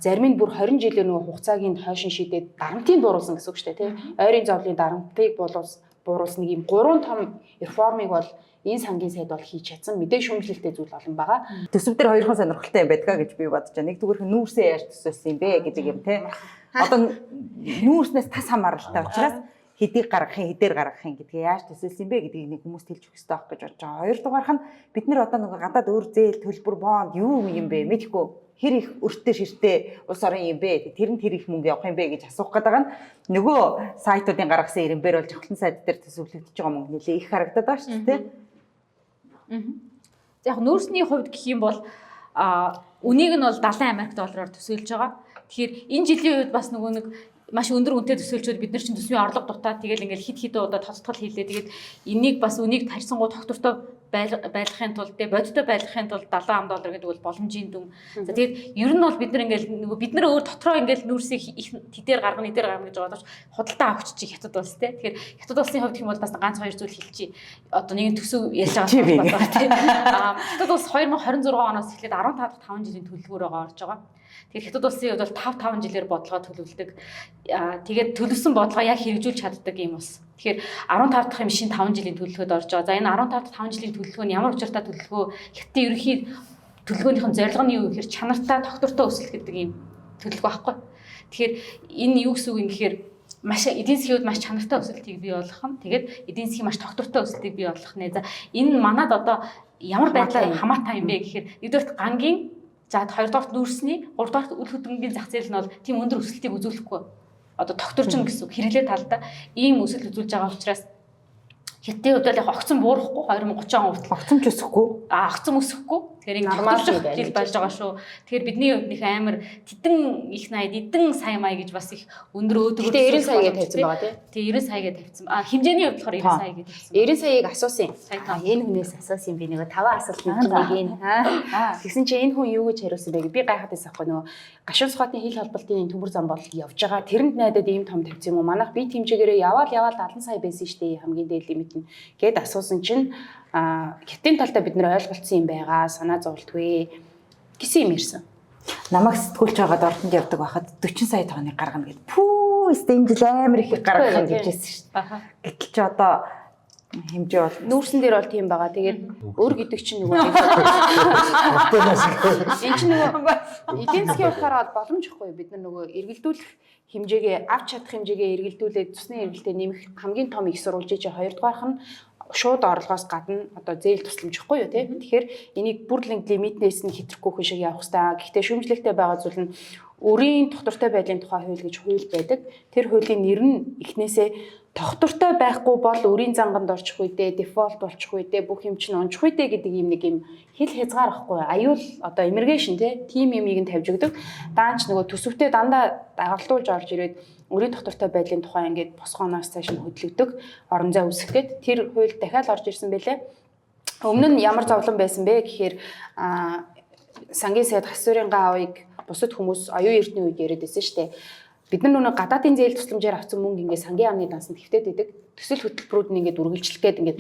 зарим нь бүр 20 жилээр нөгөө хугацааг нь хойшин шийдээд дарамтыг бууруулсан гэсэн үг шүү дээ тий. Ойрын зовлын дарамтыг бууруулсан нэг юм 3 том реформыг бол энэ сангийн сайд бол хийж чадсан. Мэдээ шүүмжлэлтэй зүйл олон байгаа.
Төсөв дээр хоёрхан сонирхолтой юм байдгаа гэж би бодож байна. Нэг зүгээр нүүрсээ яаж төсөөлсөн юм бэ гэдэг юм те. Одоо нүүрснээс тас хамааралтай учраас хэдийг гаргахын, хэдээр гаргахын гэдгийг яаж төсөөлсөн бэ гэдгийг нэг хүмүүст хэлж өгөх хэрэгтэй байх гэж бодож байгаа. Хоёрдугаарх нь бид нар одоо нэг гадаад өөр зээл, төлбөр, бонд юу юм бэ? Мэдхгүй хэр их өртөө ширтээ улс орон юм бэ? Тэр нь тэр их мөнгө явах юм бэ гэж асуух гэдэг нь нөгөө сайтуудын гаргасан ирэмбэр бол жавхлан сайд дээр төсөвлөгдөж байгаа мөнгө нэлээ их харагдаад байгаа шүү дээ.
За яг нүүрсний хувьд гэх юм бол үнийг нь бол 70 Америк доллараар төсөөлж байгаа. Тэгэхээр энэ жилийн үед бас нөгөө нэг маш өндөр үнэтэй төсөөлчүүд бид нар чинь төсвийн орлого дутаад тэгэл ингээл хид удаа тоцтол хийлээ. Тэгээд энийг бас үнийг тарьсангуу тогтвортой байлгахын тулд бодиттой байлгахын тулд $70 гэдэг бол боломжийн дүн. За тэгээд ер нь бол бид нар ингээл нөгөө бид нар өөр дотроо ингээл нүүрсийг их тэдээр гаргана гэж байгаа боловч худалдаа авч чи хятад улс те. Тэгэхээр хятад улсын хувьд гэх юм бол бас ганц хоёр зүйл хэлчихье. Одоо нэгэн төсөв ярьж байгаа те. Хятад улс 2026 оноос эхлээд 15 дахь 5 жилийн төлөвлөгөөрөө орж байгаа. Тэгэхээр хятад улсын хувьд бол 5 жилээр бодлогоо төлөвлөдөг. Тэгээд төлөвсөн бодлогоо яг хэрэгжүүлж чаддаг юм улс. Тэгэхээр 15 дахь юм шин 5 жилийн төлөвлөгөөд орж байгаа. За энэ 15 дахь 5 жилийн төлөвлөгөө нь ямар учиртай төлөвлөгөө? Хятадын ерөнхий төлөвлөгөөнийхэн зорилго нь юу гэхээр чанартай, тогтвортой өсөлт гэдэг юм төлөвлөгөө байхгүй. Тэгэхээр энэ юу гэсэн үг юм гэхээр маш эдийн засгийн хувьд маш чанартай өсөлтийг бий болгох нь тэгээд эдийн засгийн маш тогтвортой өсөлтийг бий болгох нэ. За энэ манад одоо ямар байдлаар хамаатай юм бэ гэхээр нэгдүгээрт гангийн за хоёрдугаарт нүүрсний, гуравдугаарт үл хөдлөнгийн зах зээл нь бол тийм өндөр өсөлтийг үзүүлэхгүй. Одоо тогтворчин гэсэн үг хэрэглээ талдаа ийм өсөлт үзүүлж байгаа учраас Хятадын хувьд яг огцон буурахгүй 2030 он хүртэл
огцомч өсөхгүй.
Огцон өсөхгүй. Тэгэхээр
Нормал
тогтолцох
байна
жил
гэж
болж байгаа шүү. Тэгэхээр бидний хувьд нэг амар тедэн их найд, эдэн сая мая гэж бас их өндөр өөдрөг.
Гэтэ 90 сая гэж тавьсан байгаа тий.
Тий 90 сая гэж тавьсан. Хэмжээний хувьд болохоор 90 сая гэж тавьсан.
90 саяыг асуусан.
Сая тоо.
Энэ хүнээс асуусан би нөгөө 5 асуултыг нэг энэ тэгсэн чи энэ хүн юу гэж хариулсан бэ? Би гайхаад байсан байхгүй нөгөө гашуун сухатын хил холболтын төмөр зам бол явж байгаа. Тэрэнд найдад ийм том тавьсан юм уу? Манайх бие хэмжээгээрээ яваал 70 сая байсан шүү дээ. Хамгийн дээд лимит нь гэд асуусан чинь хятадын талдаа бид нэр ойлголцсон юм байгаа. Санаа зовлтгүй гэсэн юм ирсэн.
Намайг сэтгүүлч байгаад ордонд явдаг байхад 40 сая тоног гаргана гэд. Пүү энэ жил амар их гаргах гэж хэлсэн шүү дээ. Гэтэл ч одоо хэмжээ бол
Нүүрсэн дээр бол тийм байгаа. Тэгээд өөр гэдэг чинь нөгөө энэ чинь нөгөө эдийн засгийн утгаараа боломжихгүй бид нар нөгөө эргэлдүүлэх хэмжээгээ авч чадах хэмжээгээ эргэлдүүлээд цусны эргэлтээ нэмэх хамгийн том их сурвалжийг чи хоёрдугаарх нь шууд орлогоос гадна одоо зээл тусламжихгүй юу тий. Тэгэхээр энийг бүр лимитнээс нь хэтрэхгүй хүн шиг явах хэрэгтэй. Гэхдээ шүүмжлэгтэй байгаа зүйл нь өрийн тогтвортой байдлын тухай хууль гэж хууль байдаг. Тэр хуулийн нэр нь эхнээсээ тогтвортой байхгүй бол өрийн занганд орчих үедээ дефолт болчих үедээ бүх юм чинь унчих үедээ гэдэг юм нэг юм хэл хязгаар ахгүй аюул одоо immigration тийм юмыг нь тавьж өгдөг. Даанч нөгөө төсөвтэй дандаа дагалдуулж орж ирээд өрийн тогтвортой байдлын тухай ингээд босгооноос цааш нь хөдөлгдөг орон зай үүсгэх гээд тэр хууль дахиад орж ирсэн байлээ. Өмнө нь ямар зовлон байсан бэ гэхээр сангийн сайд хасуурын гаавыг бусад хүмүүс оюун эрдний үед яриад байсан шүү дээ. Бид нар нөгөө гадаадын зээл тусламжаар авсан мөнгө ингээд сангийн амны дансанд хэвтээд идэг. Төсөл хөтөлбөрүүд нь ингээд үргэлжлэх гээд ингээд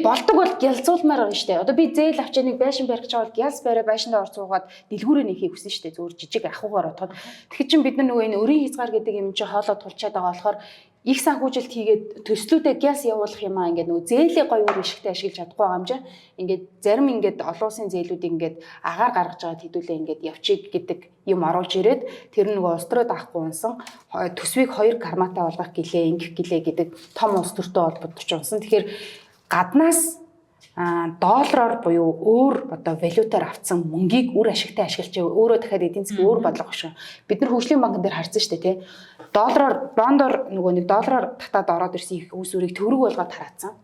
болдог бол гялзуулмаар байгаа шүү дээ. Одоо би зээл авчаа нэг байшин барих гэж байгаа бол гялз бариа байшиндаа орцуугаад дэлгүүрээ нэхийг хүсэн шүү дээ. Зөвхөн жижиг ахугаар отоход. Тэгэхээр чин бид нар нөгөө энэ өрийн хязгаар гэдэг юм чи хоолоо тулчаад байгаа болохоор их санхүүжилт хийгээд төслүүдээ гялс явуулах юм аа ингээд нөгөө зээлээ гоё өөр ишигтэй ашиглаж чадахгүй байгаа юм чинь ингээд зарим ингээд олон улсын зээлүүдийг ингээд агаар гаргаж байгаа хэдүүлээ ингээд явчих гэдэг юм оруулж ирээд тэр нөгөө улс төрөд авахгүй унсан төсвийг 2 карматай болгох гэлээ ингэх гэлээ гэдэг том улс төртэй холбогдож унсан. Тэгэхээр гаднаас доллараар буюу өөр одоо валютаар авсан мөнгийг үр ашигтай ашиглаж өөрөө дахиад эдийн засгийн өөр бодлого шүү. Бид нар хөгжлийн банкн дээр харсан шүү дээ тий. Доллараар бондор нөгөө нэг доллараар татаад ороод ирсэн их үс үрийг төгрөг болгоод тараацсан.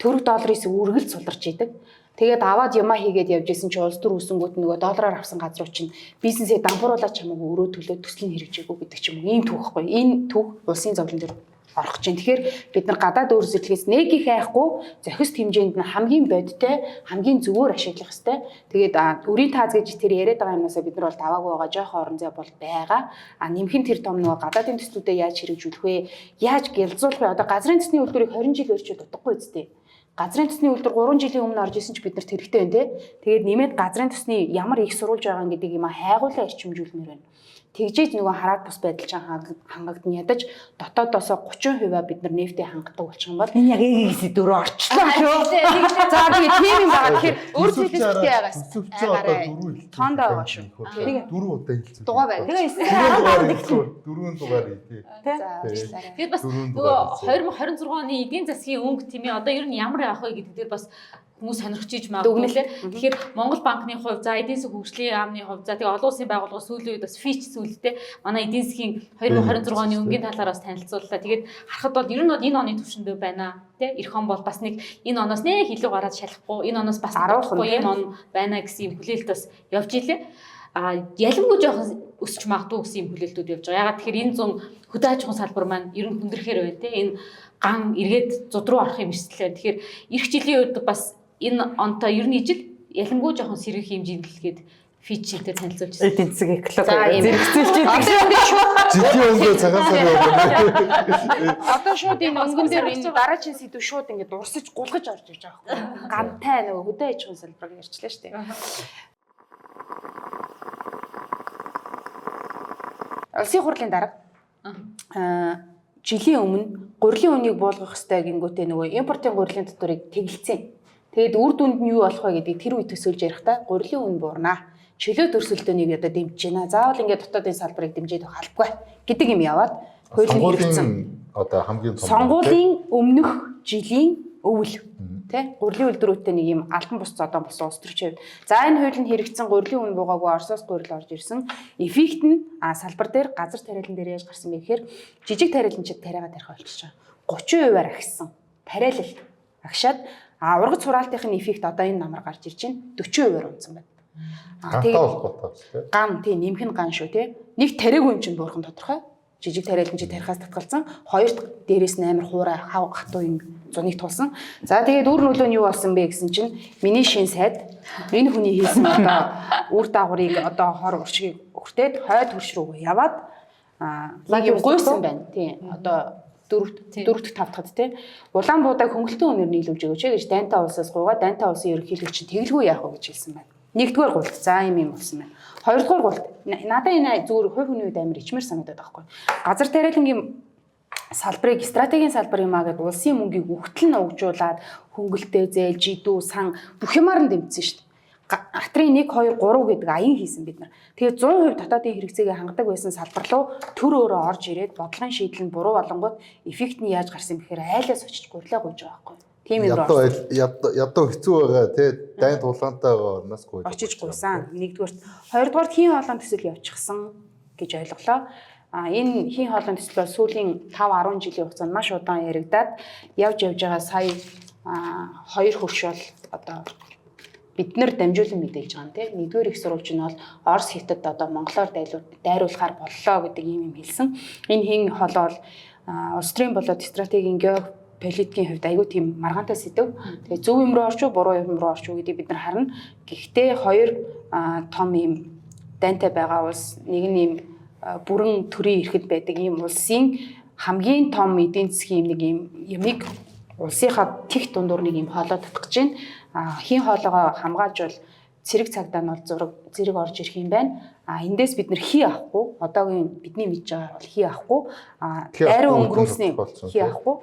Төгрөг долларын үргэлж суларч идэг. Тэгээд аваад юмаа хийгээд явж исэн чи улс төр үсэнгүүт нөгөө доллараар авсан газрууд чинь бизнесээ дампууруулаад чамаагүй өрөө төлөө төсөл нь хэрэгжээгүй гэдэг ч юм уу. Ийм түүх байхгүй. Энэ түүх улсын зовлон дээр орох чинь. Тэгэхээр бид нар гадаад өөр зэрлэгээс нэг их айхгүй зохист хэмжээнд нь хамгийн бодиттой, хамгийн зөвөр ашиглах хэрэгтэй. Тэгээд өрийн тааз гэж тэр яриад байгаа юмнасаа бид нар бол даваагүй байгаа жоохон орон зай бол байгаа. Нэмхэн тэр том нөгөө гадаадын төслүүдэд яаж хэрэгжүүлэх вэ? Яаж гялзуулах вэ? Одоо газрын төсний үйлдвэрийг 20 жил өрчөд дутахгүй үстэй. Газрын төсний үйлдвэр 3 жилийн өмнө орж исэн ч бид нарт хэрэгтэй байна те. Тэгээд нэмээд газрын төсний ямар их сурулж байгаа гэдэг юм хайгуулаа эрчимжүүлмээр байна. Тэгжээж нөгөө хараад бус байдал чинь хангагдана ядаж дотоодоос 30% бид нар нефтээ хангадаг болчих юм бол
энэ яг ээгийн дөрөв орчлоо шүү.
За тэгээ тийм юм байгаа. Тэгэхээр өөр зүйлээс битээ ягаас. Тоонд байгаа шүү.
Дөрөв удаа хэлсэн.
Дугаа байна.
Дөрвөн дугаар тий.
Тэгээд бас нөгөө 2026 оны эдийн засгийн өнгө тийм ээ одоо ер нь ямар явах вэ гэдэг дээр бас хүмүүс сонирхож иж магадгүй лээ. Тэгэхээр Монгол банкны хувьд за эдийн засгийн хөгжлийн яамны хувьд за тэгээ олон улсын байгууллага сүүлийн үед бас Fitch зүйлтэй манай эдийн засгийн 2026 оны өнгийн талаар бас танилцууллаа. Тэгээд харахад бол ер нь энэ оны түвшиндөө байна. Тэ эх он бол бас нэг энэ оноос нэ илүү гараад шалахгүй энэ оноос бас арахгүй юм он байна гэсэн юм хүлээлт бас явж илээ. Ялангуяа жоохон өсч магадгүй гэсэн юм хүлээлтүүд явж байгаа. Ягаад тэгэхээр энэ 100 хөдөө аж ахуйн салбар маань ер нь хүндрэхээр байна те. Энэ ган эргээд зуд руу орох юм эрсдлээ. Тэгэхээр эх жилийн үед бас энэ онтой ер нь ижил ялангуяа жоохон сэргэх хэмжээнд лгээд фичертэй танилцуулж байна.
Эдийн засгийн экологи зэрэгцүүлж байгаа.
Жилийн өнгөө цагаан сар явуулна.
Одоо шууд энэ өнгөн дээр энэ дараагийн сэдв шууд ингэ дурсаж гулгаж орж иж байгаа байхгүй. Гантай нөгөө хөдөө аж ахуйн салбарыг ярьчлаа шүү дээ. Улсын хурлын дарга жилийн өмнө гурилын үнийг буулгах ёстой гингүүтээ нөгөө импортын гурилын татварыг тэгэлцсэн. Тэгээд үр дүнд нь юу болох вэ гэдгийг тэр үе төсөөлж ярихдаа гурилын үн буурнаа. Чөлөө төрсөлтөөнийг одоо дэмжиж байна. Заавал ингээд дотоодын салбарыг дэмжиж авах албагүй гэдэг юм яваад хуулийн хэрэгцсэн.
Одоо хамгийн том
сонгуулийн өмнөх жилийн өвөл тий гурилын үйлдвэрүүдтэй нэг юм албан бус зодон болсон улс төрчид. За энэ хууль нь хэрэгцсэн гурилын үн бугаагүй Оросоос гурил орж ирсэн. Эффект нь салбар дээр газар тариалан дээр яаж гарсан бэ гэхээр жижиг тариаланчид тариагаа тарих болчихж байгаа. 30%-аар агссан. Тариалал агшаад Ургац хураалтын эффект одоо энэ намар гарч ирж байна. 40% унтсан байна.
Гантай холбоотой тийм.
Ган тийм нэмэх нь ган шүү тий. Нэг тариагүй юм чинь буурхан тодорхой. Жижиг тариалан чи тарихаас татгалзсан. Хоёрт дээрээс нь амар хуурай хав хатуу юм зуныг тулсан. За тэгээд үр нөлөө нь юу болсон бэ гэсэн чинь миний шин сайд энэ хүний хийсэн одоо үр дагаврыг одоо хор уршиг өртөөд хойд хөрш рүү яваад лагийг гуйсан байна. Тийм. Одоо 4-5 дахад тий. Улаан буудаг хөнгөлтөн үнээр нийлүүлж өгөөч гэж Данта улсаас гуйгаа Данта улсын ерөнхийлөгч тэгэлгүй яах вэ гэж хэлсэн байна. Нэгдүгээр гуйлт за юм болсон байна. Хоёрдугаар гуйлт надад энэ зүгээр хувь хүний үед амар ичмэр санагдаад байгаа байхгүй. Газар тариалангийн салбарыг стратегийн салбар юм аа гэдэг улсын мөнгийг өгтөл нь угжуулад хөнгөлтөө зээл жидүү сан бүх юмар нь дэмжсэн шүү дээ. Атрын 1 2 3 гэдэг аян хийсэн бид нар. Тэгээд 100% дотоодын хэрэгцээгээ хангадаг байсан салбар руу төр өөрөө орж ирээд бодлогын шийдэл нь буруу болонгууд эффект нь яаж гарсан бэхээр айлаас очиж гурлаа гуйж байгаа байхгүй. Тийм юм байна.
Ядуу хэцүү байгаа тий дайн тулгаантай байгаа орноос гуйж
очиж гуйсан. Нэгдүгээрт, хоёрдугаарт хийн хоолойн төсөл явчихсан гэж ойлголоо. Энэ хийн хоолойн төсөл бол сүүлийн 5-10 жилийн хугацаанд маш удаан яригадаад явж байгаа сая 2 хөрш бол одоо бид нар дамжуулан мэдээлж байгаа юм тий. Нэгдүгээр их сурвалж нь бол Орос хятад одоо монголоор дайруулахаар боллоо гэдэг юм хэлсэн. Энэ хийн хоолой бол улс төрийн болоод стратегийн геополитикийн хувьд аягүй тийм маргаантай сэдв. Тэгээ зөв юм руу орчуу, буруу юм руу орчуу гэдгийг бид нар харна. Гэхдээ хоёр том юм дантай байгаа улс нэг нь юм бүрэн төрийн эрхэд байдаг ийм улсын хамгийн том эдийн засгийн нэг юм ямиг улсынхаа тех дундуур нэг юм хоолой татгаж байна. Хийн хоолойгоо хамгаалж бол цэрэг цагдаа нь бол зэрэг орж ирэх юм байна. Эндээс бид нэр хий авахгүй. Одоогийн бидний мэдж байгаагаар бол хий авахгүй. Дайрын өнгөрүүлсний хий авахгүй.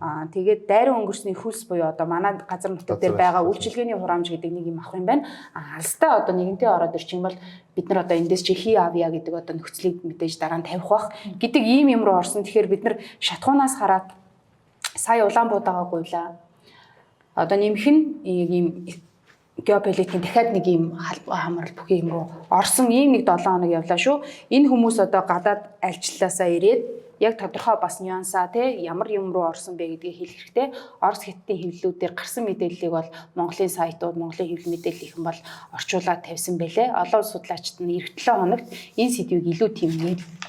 Тэгээд дайрын өнгөрсний хөлс буюу одоо манай газар нутаг дээр байгаа үйлчилгээний хураамж гэдэг нэг юм авах юм байна. Алстаа одоо нэгэнтээ ороод ирчих юм бол бид нар одоо эндээс чи хий авъя гэдэг одоо нөхцөлийг мэдээж дараа нь тавих бах гэдэг ийм юм руу орсон. Тэгэхээр бид нар шатхуунаас хараад сая улаан буудаага гуйлаа. Одоо нэмэх нь ийм геополитикийн дахиад нэг ийм хамрал бүх юм руу орсон ийм нэг 7 хоног явлаа шүү. Энэ хүмүүс одоо гадаад альчлалаасаа ирээд яг тодорхой бас нюансаа тий ямар юм руу орсон бэ гэдгийг хэлэх хэрэгтэй. Орос хятадын хэвлэлүүдээр гарсан мэдээллийг бол Монголын сайтууд, Монголын хэвлэл мэдээлэл их юм бол орчуулад тавьсан байлээ. Олон судлаачид нь эх 7 хоногт энэ сэдвийг илүү тийм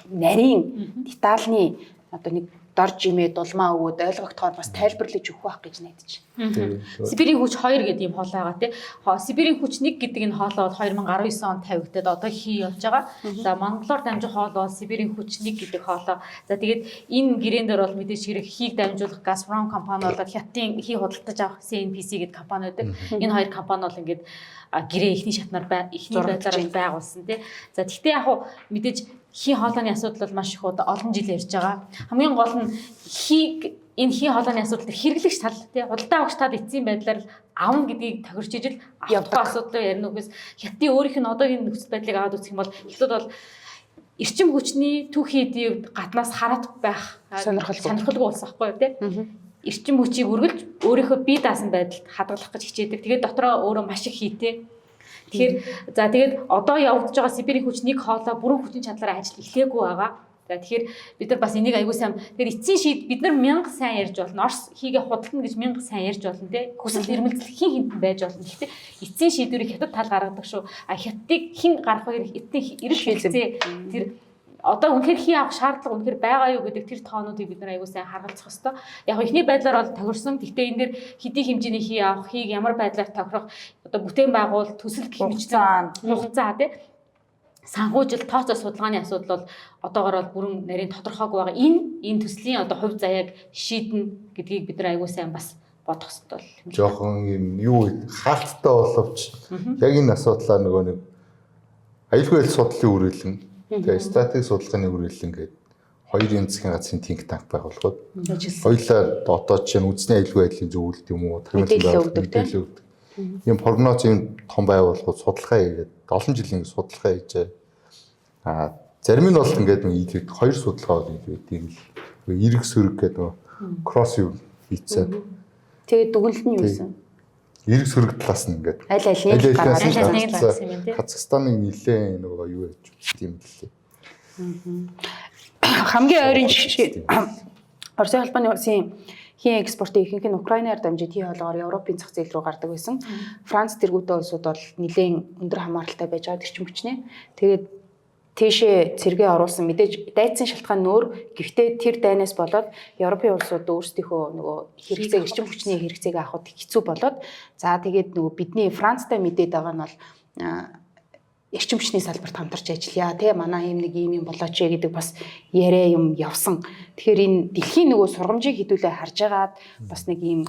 нарийн детальны одоо нэг дор жимээ дулмаа өгөөд ойлгогдохоор бас тайлбарлаж өгөх байх гэж найдаж байна.
Сибирийн хүч 2 гэдэг юм хоолой байгаа тий. Сибирийн хүч 1 гэдэг энэ хоолой бол 2019 онд тавигдаад одоо хий явж байгаа. За монголоор дамжих хоолой бол Сибирийн хүч 1 гэдэг хоолой. За тэгээд энэ гэрээн дээр бол мэдээж хэрэг хийг дамжуулах Газпром компани болоод Хятадын хий худалдаж авах CNPC гэдэг компани байдаг. Энэ хоёр компани бол ингээд гэрээ ихний шатнаар ихний байдлаар байгуулсан тий. За тэгтээ яг мэдээж хий хоолойны асуудал бол маш их олон жил ярьж байгаа. Хамгийн гол нь энэ хий хоолойны асуудал хэрэглэгч тал тий худалдаа авагч тал эцсийн байдлаар авна гэдгийг тохирч ижил авахгүй асуудал ярина үгээс хятадын өөрийнх нь одоогийн нөхцөл байдлыг аваад үзэх юм бол ихлүүд бол эрчим хүчний түүхий эдийн гаднаас хараад байх сонирхолгүй болсон байхгүй юу тий эрчим хүчийг үргэлж өөрийнхөө бие даасан байдалд хадгалах гэж хичээдэг. Тэгээд дотроо өөрөө маш их хийтэй. Тэгэхээр за тэгээд одоо явагдаж байгаа Сибирийн хүч 1 хоолой бүрэн хүчин чадлаараа ажил эхлэегүй байгаа. За тэгэхээр бид нар бас энийг аягүй сайн тэгэхээр эцсийн шийд бид нар 1000 сайн ярьж болно. Орос хийгээ худалдана гэж 1000 сайн ярьж болно тий. Хүсэл эрмэлзэл хин хинтэн байж болно. Гэхдээ эцсийн шийдвэрийг хятад тал гаргадаг шүү. Хятадыг хин гаргах эрх хэлцээ тэр одоо үнэхээр хий авах шаардлага үнэхээр байгаа юу гэдэг тэр тоонуудыг бид нар аягүй сайн харгалзах хэрэгтэй. Яг ихний байдлаар бол тохирсон. Гэхдээ энэ дэр хэдийн хэмжээний хий авах, хийг ямар байдлаар тохирох, одоо бүтээн байгуул, төсөл гэх мэтчлэн хугацаа тий. Санхүүжил тооцоо судалгааны асуудал бол одоогоор бол бүрэн нарийн тодорхойгүй байгаа. Энэ төслийн одоо хувь заяаг шийднэ гэдгийг бид нар аягүй сайн бас бодох хэрэгтэй бол.
Жохон юм юу хаалттай боловч яг энэ асуудлаа нөгөө нэг аюулгүй судлалын үрэлэн тэгээ стратеги судалгааны үрэлэн гэдэг хоёрын засгийн газрын think tank байгууллагууд хоёулаа одоо чинь үндэсний аюулгүй байдлын зөвлөлт юм уу мэдээлэл өгдөг. Ийм прогноз юм том байгууллагууд судалгаа хийгээд олон жилийн судалгаа хийж зарим нь бол ингээд нэг хоёр судалгаа бол ийм л эрг сөрөг гэдэг кросс юу хийцээ.
Тэгээд дүгнэлт нь юу вэ?
Эрг сөрөг талаас нь ингээд
аль аль нэг
гарсан юм тий.
Казахстаныг нэлээд нөгөө юу яаж тийм лээ.
Хамгийн ойрын жишээ Оросын холбооны улсын хийн экспортын ихэнх нь Украинаар дамжиж тий хоолоогоор Европын зах зээл рүү гардаг байсан. Франц тэргүүтэй улсууд бол нэлээд өндөр хамааралтай байж байгаа эрчим хүчнээ. Тэгээд тийшээ цэргээ оруулсан мэдээж дайцсан шалтгаан нөөр. Гэхдээ тэр дайнаас болоод Европын улсууд өөрсдийнхөө нөгөө хэрэгцээ эрчим хүчний хэрэгцээг авахд хэцүү болоод за тэгээд нөгөө бидний Францтай мэдээд байгаа нь бол эрчим хүчний салбарт хамтарч ажиллая тий манай ийм нэг ийм юм болооч гэдэг бас яриа юм явсан. Тэгэхээр энэ дэлхийн нөгөө сургамжийг хэдүүлээ харж агаад бас нэг ийм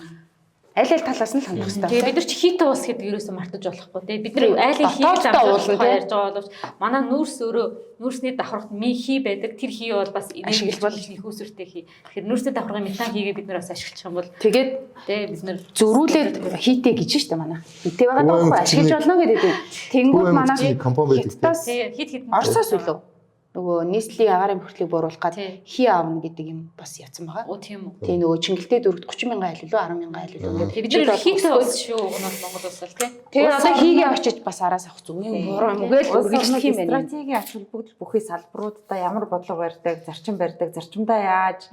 аль талаас нь хандах хэрэгтэй.
Тэгээ бид нар чи хит уус гэдэг ерөөсөө мартаж болохгүй тий. Бид нар айлын хийг
уулна
ярьж байгаа боловч манай нүүрс өөрөө нүүрсний давхаргад хий байдаг. Тэр хий бол бас
ашиглаж бол
их үүсвэртэй хий. Тэгэхээр нүүрсний давхаргын метан хийгээ бид нар бас ашиглах юм бол
тэгээд
тий бид нар
зөрүүлээд хийтэй гэж штэ манай. Хитээ байгаа даахгүй ашиглаж болно гэдэг. Тэнгүүд манай
компани байдаг
тий хит
Оросоос үлээ. Нөгөө нийслэлийн агаарын бүртлийг бууруулах гад хий аавна гэдэг юм бас яцсан байгаа.
Оо тийм үү.
Тэгээ нөгөө Чингэлтэй дөрөвд 30,000 айл үлээ 10,000 айл үлээ.
Бид нар хит уус шүү угнаас Монгол улс л тий.
Тэгээ одоо хийгээ очиж бас араас авах зүг юм. Мөгөөл үргэлжлэх юм байна.
Стратегийн ач холбогдол бүхий салбаруудаа ямар бодлого барьдаг, зарчим барьдаг, зарчимдаа яаж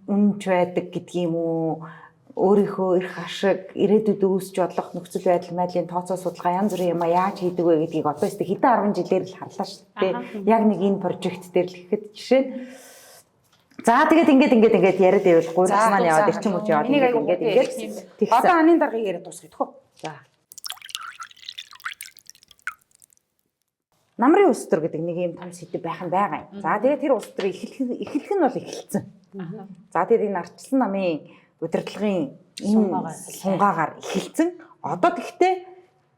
үнэнч байдаг гэдгийг юм уу? Өөрийнхөө эрх ашиг, ирээдүйд үүсч бодлох нөхцөл байдал байдлын тооцоо судалгаа янз бүрийн юм яаж хийдэг вэ гэдгийг одоо өстө хэдэн 10 жилээр л харлаа шүү дээ. Яг нэг энэ прожект дээр л ихэд жишээ нь за тэгээд ингээд яриад байвал гурван маань яваад эрчим хүч яваад ингээд
одоо анын даргаыг яриад дуусгая тэхүү.
за намрын улс төр гэдэг нэг юм том сэдв байх нь байгаа юм. За тэгээд тэр улс төр эхлэх нь бол эхэлсэн. За тэгээд энэ ардчилсан намын удирдлагын сунгаагаар эхэлсэн. Одоо тэгтээ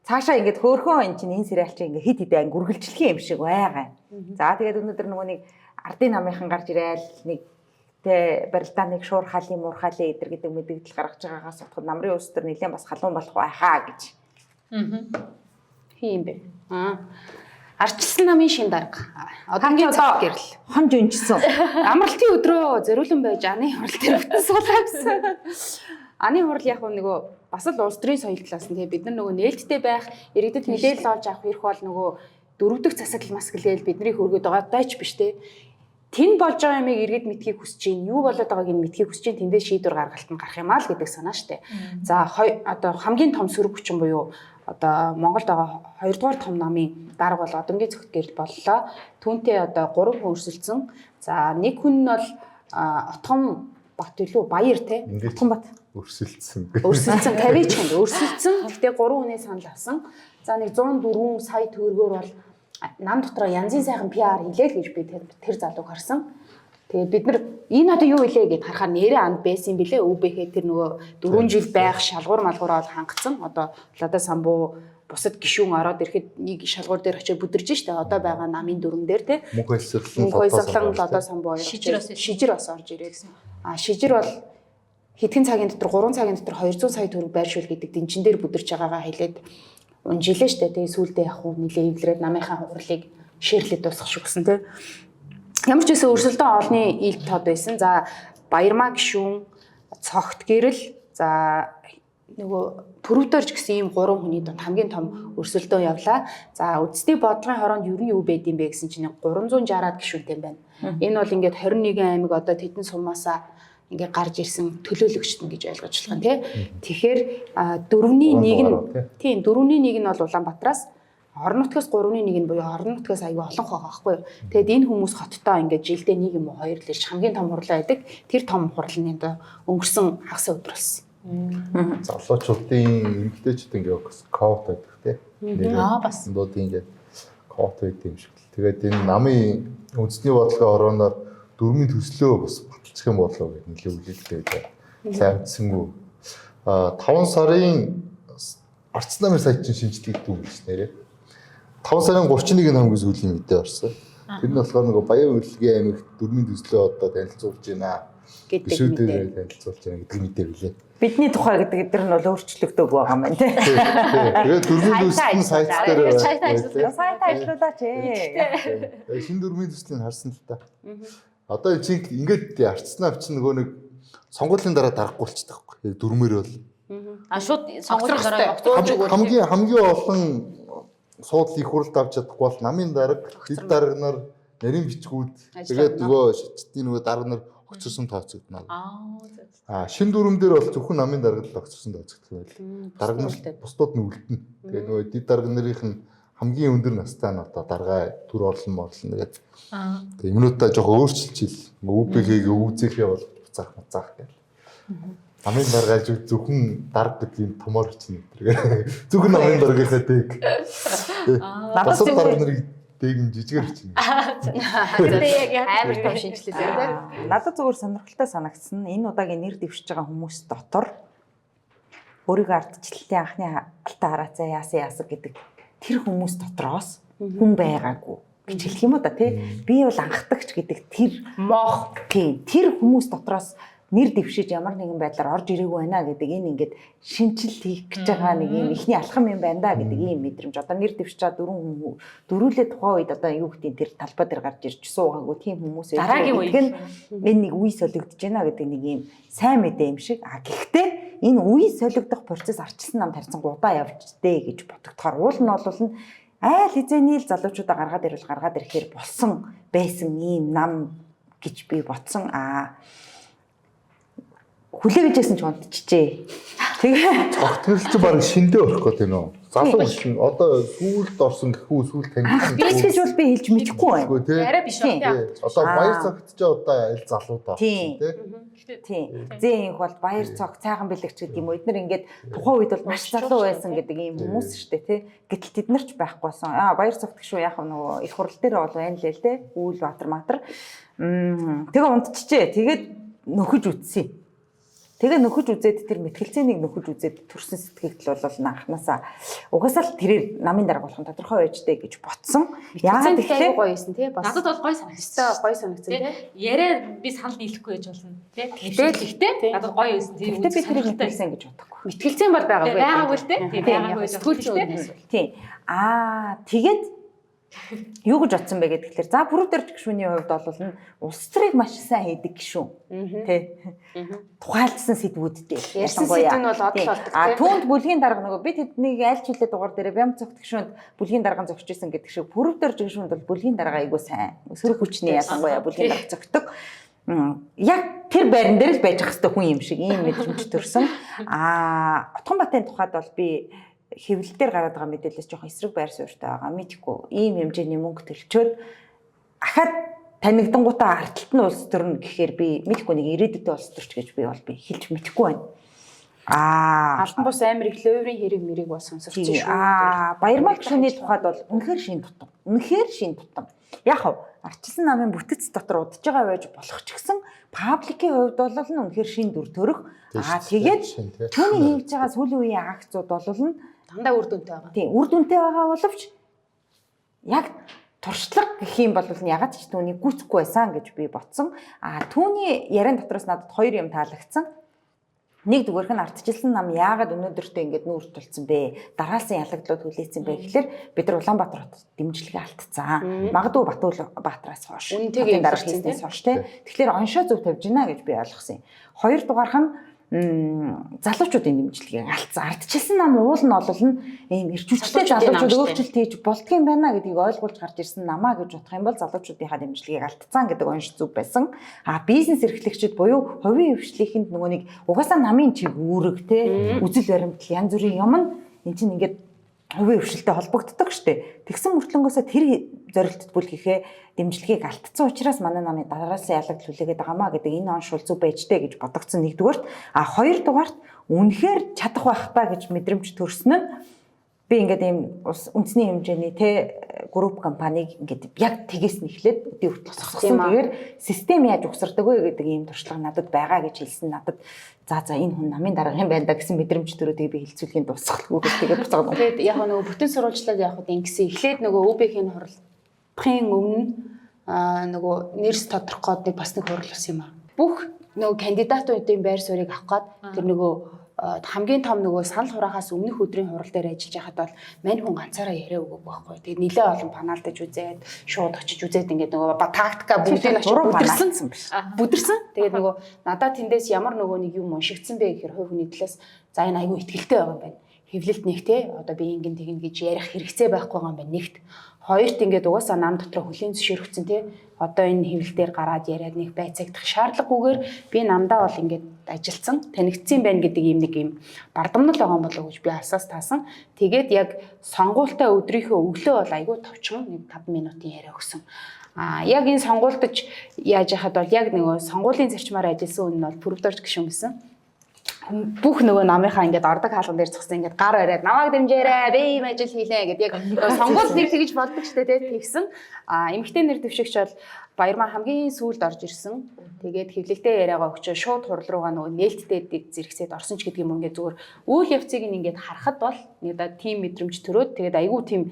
цаашаа ингээд хөөхөн энэ чинь энэ сериал чинь ингээд хит хитээ анги үргэлжлэх юм шиг байгаа. За тэгээд өнөөдөр нөгөө нэг ардын намынхан гарч ирээл нэг тэ Британыг шуурхаалын муурхаалын эдэр гэдэг мэдээлэл гаргаж байгаагаас утгад намрын улс төр нэлээд бас халуун болох байхаа гэж.
Хин бэ. Ардчилсан намын шин дарга. Одоогийн цаг гэрэл.
Хонж өнжсөн.
Амралтын өдрөө зориулан байж аны хурал дээр бүтэн суулаа гэсэн. Аны хурал яг нөгөө бас л улс төрийн соёл талаас нь бид нар нөгөө нээлттэй байх, иргэдэд мэдээлэл олж авах эрх бол нөгөө дөрөвдөг засаглал масгалэл бидний хөргөд байгаа дайч биш те. Тэн болж байгаа юмыг иргэд мэдхийг хүсэж чинь, юу болоод байгааг нь мэдхийг хүсэж чинь тэндээ шийдвэр гаргалт нь гарах юм аа л гэдэг санаа штэ. За одоо хамгийн том сөрөг хүчин буюу одоо Монголд байгаа 2 дугаар том намын дарга бол одомгийн цогт гэрэл боллоо. Түүнтэй одоо 3 хүн өрсөлдсөн. За нэг хүн нь бол Отгон Бат илүү Баяр те.
Отгон Бат
өрсөлдсөн.
Өрсөлдсөн 50 ч хүнд өрсөлдсөн. Гэхдээ 3 хүний санал авсан. За нэг 104 сая төгрөгөөр бол нам дотроо янзын сайхан PR хийлээ гэж би тэр залууг харсан. Тэгээд бид нар энэ одоо юу илээ гэд харахаар нэрээ анд байсан юм билээ. ÖБХ тэр нөгөө 4 жил байх шалгуур малгуураа хангацсан. Одоо Ладаа самбуу бусад гишүүн ороод ирэхэд нэг шалгуур дээр очиж бүдэрж штэ. Одоо байгаа намын дүрэн дээр те.
Мөнх
Баясгалан Ладаа самбуу шижир бас орж ирээ гэсэн. Шижир бол хэдхэн цагийн дотор 3 цагийн дотор 200 сая төгрөг байршуул гэдэг дэнчин дээр бүдэрч байгаагаа хэлээд унжилээ штэ. Тэгээ сүүлдээ яг хөө нилээ эвлэрээд намынхаа хурлыг ширлээд дуусгах шүү гэсэн те. Ямар ч байсан өрсөлдөөн олны ил тод байсан. За Баярмаа гишүүн, цогт гэрэл, за нөгөө төрөвдөрж гэсэн ийм 3 хүний донд хамгийн том өрсөлдөөн явлаа. За үдсдийн бодлогын хороонд юу нь юу байд юм бэ гэсэн чинь 360-аад гишүүнтэй байна. Энэ бол ингээд 21 аймаг одоо тэдэн сумаасаа ингээд гарч ирсэн төлөөлөгчтөн гэж ойлгож болох юм тий. Тэгэхээр 4-ний 1 нь тийм 4-ний 1 нь бол Улаанбаатараас орон нутгаас 3-ны 1 нь буюу орон нутгаас аягүй олон байгаа байхгүй юу. Тэгэд энэ хүмүүс хоттой ингээд жилдээ 1 юм уу 2 л ирж хамгийн том хурлаа байдаг. Тэр том хурлын одоо өнгөрсөн хагас өдөр болсон.
Залуучуудын эмэгтэйчүүд ингээд коут байдаг тий.
Бас
Дууд ингээд коут байдаг юм шиг л. Тэгээд энэ намын үндэсний бодлогын орооноор 4-ийн төслөө бас баталчих юм болов гэдэг нэлээд үлээлтэй байдаг. Сайнцсангүй 5 сарын Ардчилсан намын сайт чинь шинжилгээ дүүгэж нэрээ. 5 сарын 31-ний хамгийн сүүлийн мэдээ орсон. Тэр нь болохоор нөгөө Баян урлагийн аймагт 4-ийн төслөө одоо танилцуулж байна гэдэг мэдээ танилцуулж байна гэдэг мэдээ билээ.
Бидний тухай гэдэг нь бол өөрчлөгдөг байгаа юм байна тий.
Тэгээд 4-ийн төслийн сайт дээр
сайт ажиллуулаач ээ.
Шинэ 4-ийн төслийг харсан л та. Одоо чинь ингээд Ардчилсан авч нөгөө нэг сонгуулийн дараа дарахгүй болчихдог байхгүй. Яг 4-ээр бол
шууд сонгуулийн дараа
хамгийн олон суудлын их хурлд авч чадахгүй бол намын дарга, дэд дарга нар нарийн бичгүүд тэгээд нөгөө шидтийн нөгөө дарга нар огцорсон тооцогдно.
За.
Шин дүрм дээр бол зөвхөн намын дарагт огцорсон тооцогдох байл. Дарга нар
үлдээд.
бусдууд нь үлдэнэ. Тэгээ нөгөө дид дарга нарын нь хамгийн өндөр настай нь одоо даргаа төр орлон тэгээд тэгээ юмнуудаа жоохон өөрчилчихил. ÜПГ-ийг үүзэхээ бол буцаах гэх. Намын даргаа зөвхөн дарга гэдэг юм томор чинь гэдэг. Зөвхөн намын даргийнхаа дэг. Бусад дарга нарыг дэг нь жижигээр чинь.
Тэгээд яг амар том шинжилгээ тийм.
Надад зүгээр сонирхолтой санагдсан. Энэ удаагийн нэр дэвшиж байгаа хүмүүс дотор өөрийгөө ардчлалтын анхны алтаа хараацаа яасан гэдэг тэр хүмүүс дотроос хүн байгаагүй гэж хэлэх юм уу да тий. Би бол анхдагч гэдэг тэр моох тий тэр хүмүүс дотроос нэр дэвшиж ямар нэгэн байдлаар орж ирээгүй байна гэдэг энэ ингээд шинжилт хийх гэж байгаа нэг юм ихний алхам юм байна да гэдэг ийм мэдрэмж. Одоо нэр дэвшиж байгаа дөрвөлээ тухайн үед одоо юу гэдгийг тэр талбай дээр гарч ирж суугаагүй тийм хүмүүс
дараагийн үеийг
энэ нэг үе солигдож байна гэдэг нэг юм сайн мэдээ юм шиг. Гэхдээ энэ үе солигдох процесс арчилсан нам тарьсан удаа явжтэй гэж бодогдохоор уул нь бол айл хизээний л залуучуудаа гаргаад ирвэл гаргаад ирэхээр болсон байсан ийм нам гэж би бодсон. Хүлээгжсэн ч унтчихжээ. Тэгээ
цогтгэлч баг шиндээ орох гэдэг нөө. Залуу хүн одоо сүүлд орсон гэхүү сүүл таньсан.
би ч гэж бол би хэлж мэдэхгүй байна.
Арай биш байна.
Одоо баяр цогт ч одоо аль залуудаа
тийм. Зэн их бол баяр цог цайхан бэлэгч гэдэг юм уу. Эднэр ингээд тухайн үед бол маш залуу байсан гэдэг ийм хүмүүс шүү дээ тий. Гэтэл тэд нар ч байхгүйсэн. Баяр цогт гişүү яах вэ нөгөө их хурал дээр бол байна лээ л тий. Үүл Баатар. Тэгээ унтчихжээ. Тэгээд нөхөж үтсээ. Тэгээ нөхөж үзээд тэр мэтгэлцээнийг нөхөж үзээд төрсэн сэтгэгдэл бол анханасаа угаасаа л тэрээр намын дарга болох нь тодорхой байж дээ гэж ботсон.
Яагаад тэгэхээр гоё юмсэн тий.
Надад бол гоё санагдсан.
Гоё санагдсан тий.
Яриа би санал нийлэхгүй байж болно тий. Гэхдээ надад гоё юмсэн тий.
Гэтэ би тэрийг мэтгэлцэн гэж бодохгүй.
Мэтгэлцэн бол байгаагүй.
Байгаагүй л тий. Байгаагүй
сэтгүүлч
тий. Тэгээд юу гэж бодсон бэ гэхээр за бүрүүдэр гişүүний хувьд бол улс төрийг маш сайн хийдэг гişүүн тий тухайлдсан сэдвүүдтэй
ялангуяа энэ бол одол болдог тий
түүнд бүлгийн дарга нөгөө би тэднийг аль ч хилээ дугаар дээр бям цогт гişүүнд бүлгийн дарга зогсож исэн гэдэг шиг бүрүүдэр гişүүнд бол бүлгийн дарга айгуу сайн сөрөг хүчний ялангуяа бүлгийн дарга зогтдог яг тэр байран дээр л байж ах хэвээр хүн юм шиг ийм мэдрэмж төрсөн Отгонбатын тухайд бол би хэвлэлээр гараад байгаа мэдээлэлс жоохон эсрэг байр суурьтай байгаа мэдхгүй ийм хэмжээний мөнгө төлчөөд ахаад танигдангуудаа ардталт нь улс төрнө гэхээр би мэдхгүй нэг ирээдүйд улс төрч гэж би хэлж мэдэхгүй байна.
Алтан бус амир их лөөврийн хэрэг мэрийг бас сонсогдсон шүү.
Баярмал гишүүний тухайд бол үнэхээр шин тутам. Үнэхээр шин тутам. Яг хав арчилсан намын бүтэц дотор удаж байгаа байж болох ч гэсэн пабликийн хувьд бол үнэхээр шин дүр төрөх. Тэгээд түүний хийж байгаа сүүлийн үеийн акцууд бол
дандаа үр дүнтэй байгаа.
Тийм, үр дүнтэй байгаа боловч яг туршлага гэх юм бол ягаад ч түүнийг гүйцэхгүй байсан гэж би бодсон. Түүний яриан дотроос надад хоёр юм таалагдсан. Нэгдүгээрх нь ардчилсан нам яагаад өнөөдөртөө ингэж нүүр тулцсан бэ? Дараалсан ялагдлууд хүлээсэн бэ гэхэлэр бид нар Улаанбаатар хотод дэмжлэгээ алдцсан. Магадгүй Батуулбаатараас хойш.
Үнэтэйг
дарга хийснээс хойш тий. Тэгэхээр оншоо зөв тавьж гинэ гэж би ойлгосон юм. Хоёрдугаарх нь залуучуудын дэмжлэгийг алдсан. Ардчилсан нам уул нь бол ийм ирчүүлжтэй залуучууд өөрчлөлт хийж болдгийм байна гэдгийг ойлгуулж гарч ирсэн намаа гэж бодох юм бол залуучуудынхаа дэмжлэгийг алдсан гэдэг онш зүв байсан. Бизнес эрхлэгчид буюу хувийн хвшлийнхэнд нөгөө нэг угаасаа намын чиг үүрэг те үзэл баримтал янз бүрийн юм нь эн чинь ингээд хувийн хвшилтэй холбогддог штэ. Тэгсэн мөртлөнгөөсөө тэр зорилтод бүлгэхээ дэмжлэгийг алдсан учраас манай намын дараалсан ялагдал хүлээгээд байгаамаа гэдэг энэ оншул зүг байжтэй гэж бодогдсон нэгдүгээрт хоёрдугаарт үнэхээр чадах байх та гэж мэдрэмж төрсөн нь би ингээд ийм үндэсний хэмжээний групп компаниг ингээд яг тгээс нь эхлээд өдөө хүртэл сосгосон. Тэгэхээр систем яаж угсардаг вэ гэдэг ийм туршлага надад байгаа гэж хэлсэн. Надад за энэ хүн намын дарга юм байна да гэсэн мэдрэмж төрөөдгийг би хэлцүүлэхийн дуусгахгүй гэж тэгээд буцаад.
Тэгээд яг нөгөө бүтэн сурвалжлаад явахад ингэсэн эхлээд нөгөө ÖБХ-ийн хурлын өмнө нөгөө нэрс тодорхой нэг бас нэг хурал болсон юм аа. Бүх нөгөө кандидатуудын байр суурийг авах гад тэр нөгөө хамгийн том нөгөө санал хураахаас өмнөх өдрийн хурал дээр ажиллаж байхад бол мань хүн ганцаараа яриа өгөөг байхгүй. Тэгээд нэлээ олон паналдаж үзээд шууд очиж үзээд ингээд нөгөө тактика бүгдийг очиж бүдэрсэн. Тэгээд нөгөө надад тэндээс ямар нөгөө нэг юм уншигдсан бэ гэхээр хувь хүний талаас за энэ айгүй ихтгэлтэй байгаа юм байна. Хэвлэлт нэг те одоо би ингэн тэгнэ гэж ярих хэрэгцээ байхгүй байгаа юм байна нэгт. Хоёрт ингээд угаасаа нам дотор хөлийн зөвшөөрөгцөн те одоо энэ хэвлэл дээр гараад яриад нэг байцаагдах шаардлагагүйгээр би намдаа бол ингээд ажилдсан танигдсан байна гэдэг юм бардамнал байгаа юм болов уу гэж би алсаас таасан. Тэгээд яг сонгуультай өдрийнхөө өглөө бол айгүй товчхон нэг 5 минутын яриа өгсөн. Яг энэ сонгуульдаж яаж яхад бол яг нөгөө сонгуулийн зарчмаар ажилласан үн нь бол пүрвдорж гişүн гэсэн. Бүх нөгөө намынхаа ингээд ордог хаалган дээр зогсон ингээд гар бариад намайг дэмжээрэй би ийм ажил хийлээ гэдэг яг сонгуульд нэг тэгж болдог ч тэгсэн. Эмэгтэй нэр дэвшигч бол Баярмаа хамгийн сүүлд орж ирсэн. Тэгээд хэвлэлтэй яриагаа өгчөө шууд хурал руугаа нөгөө нээлттэй зэрэгсээд орсон ч гэдэг юм ингээд зүгээр үйл явцыг ингээд харахад бол нэг да тим мэдрэмж төрөөд тэгээд айгүй тийм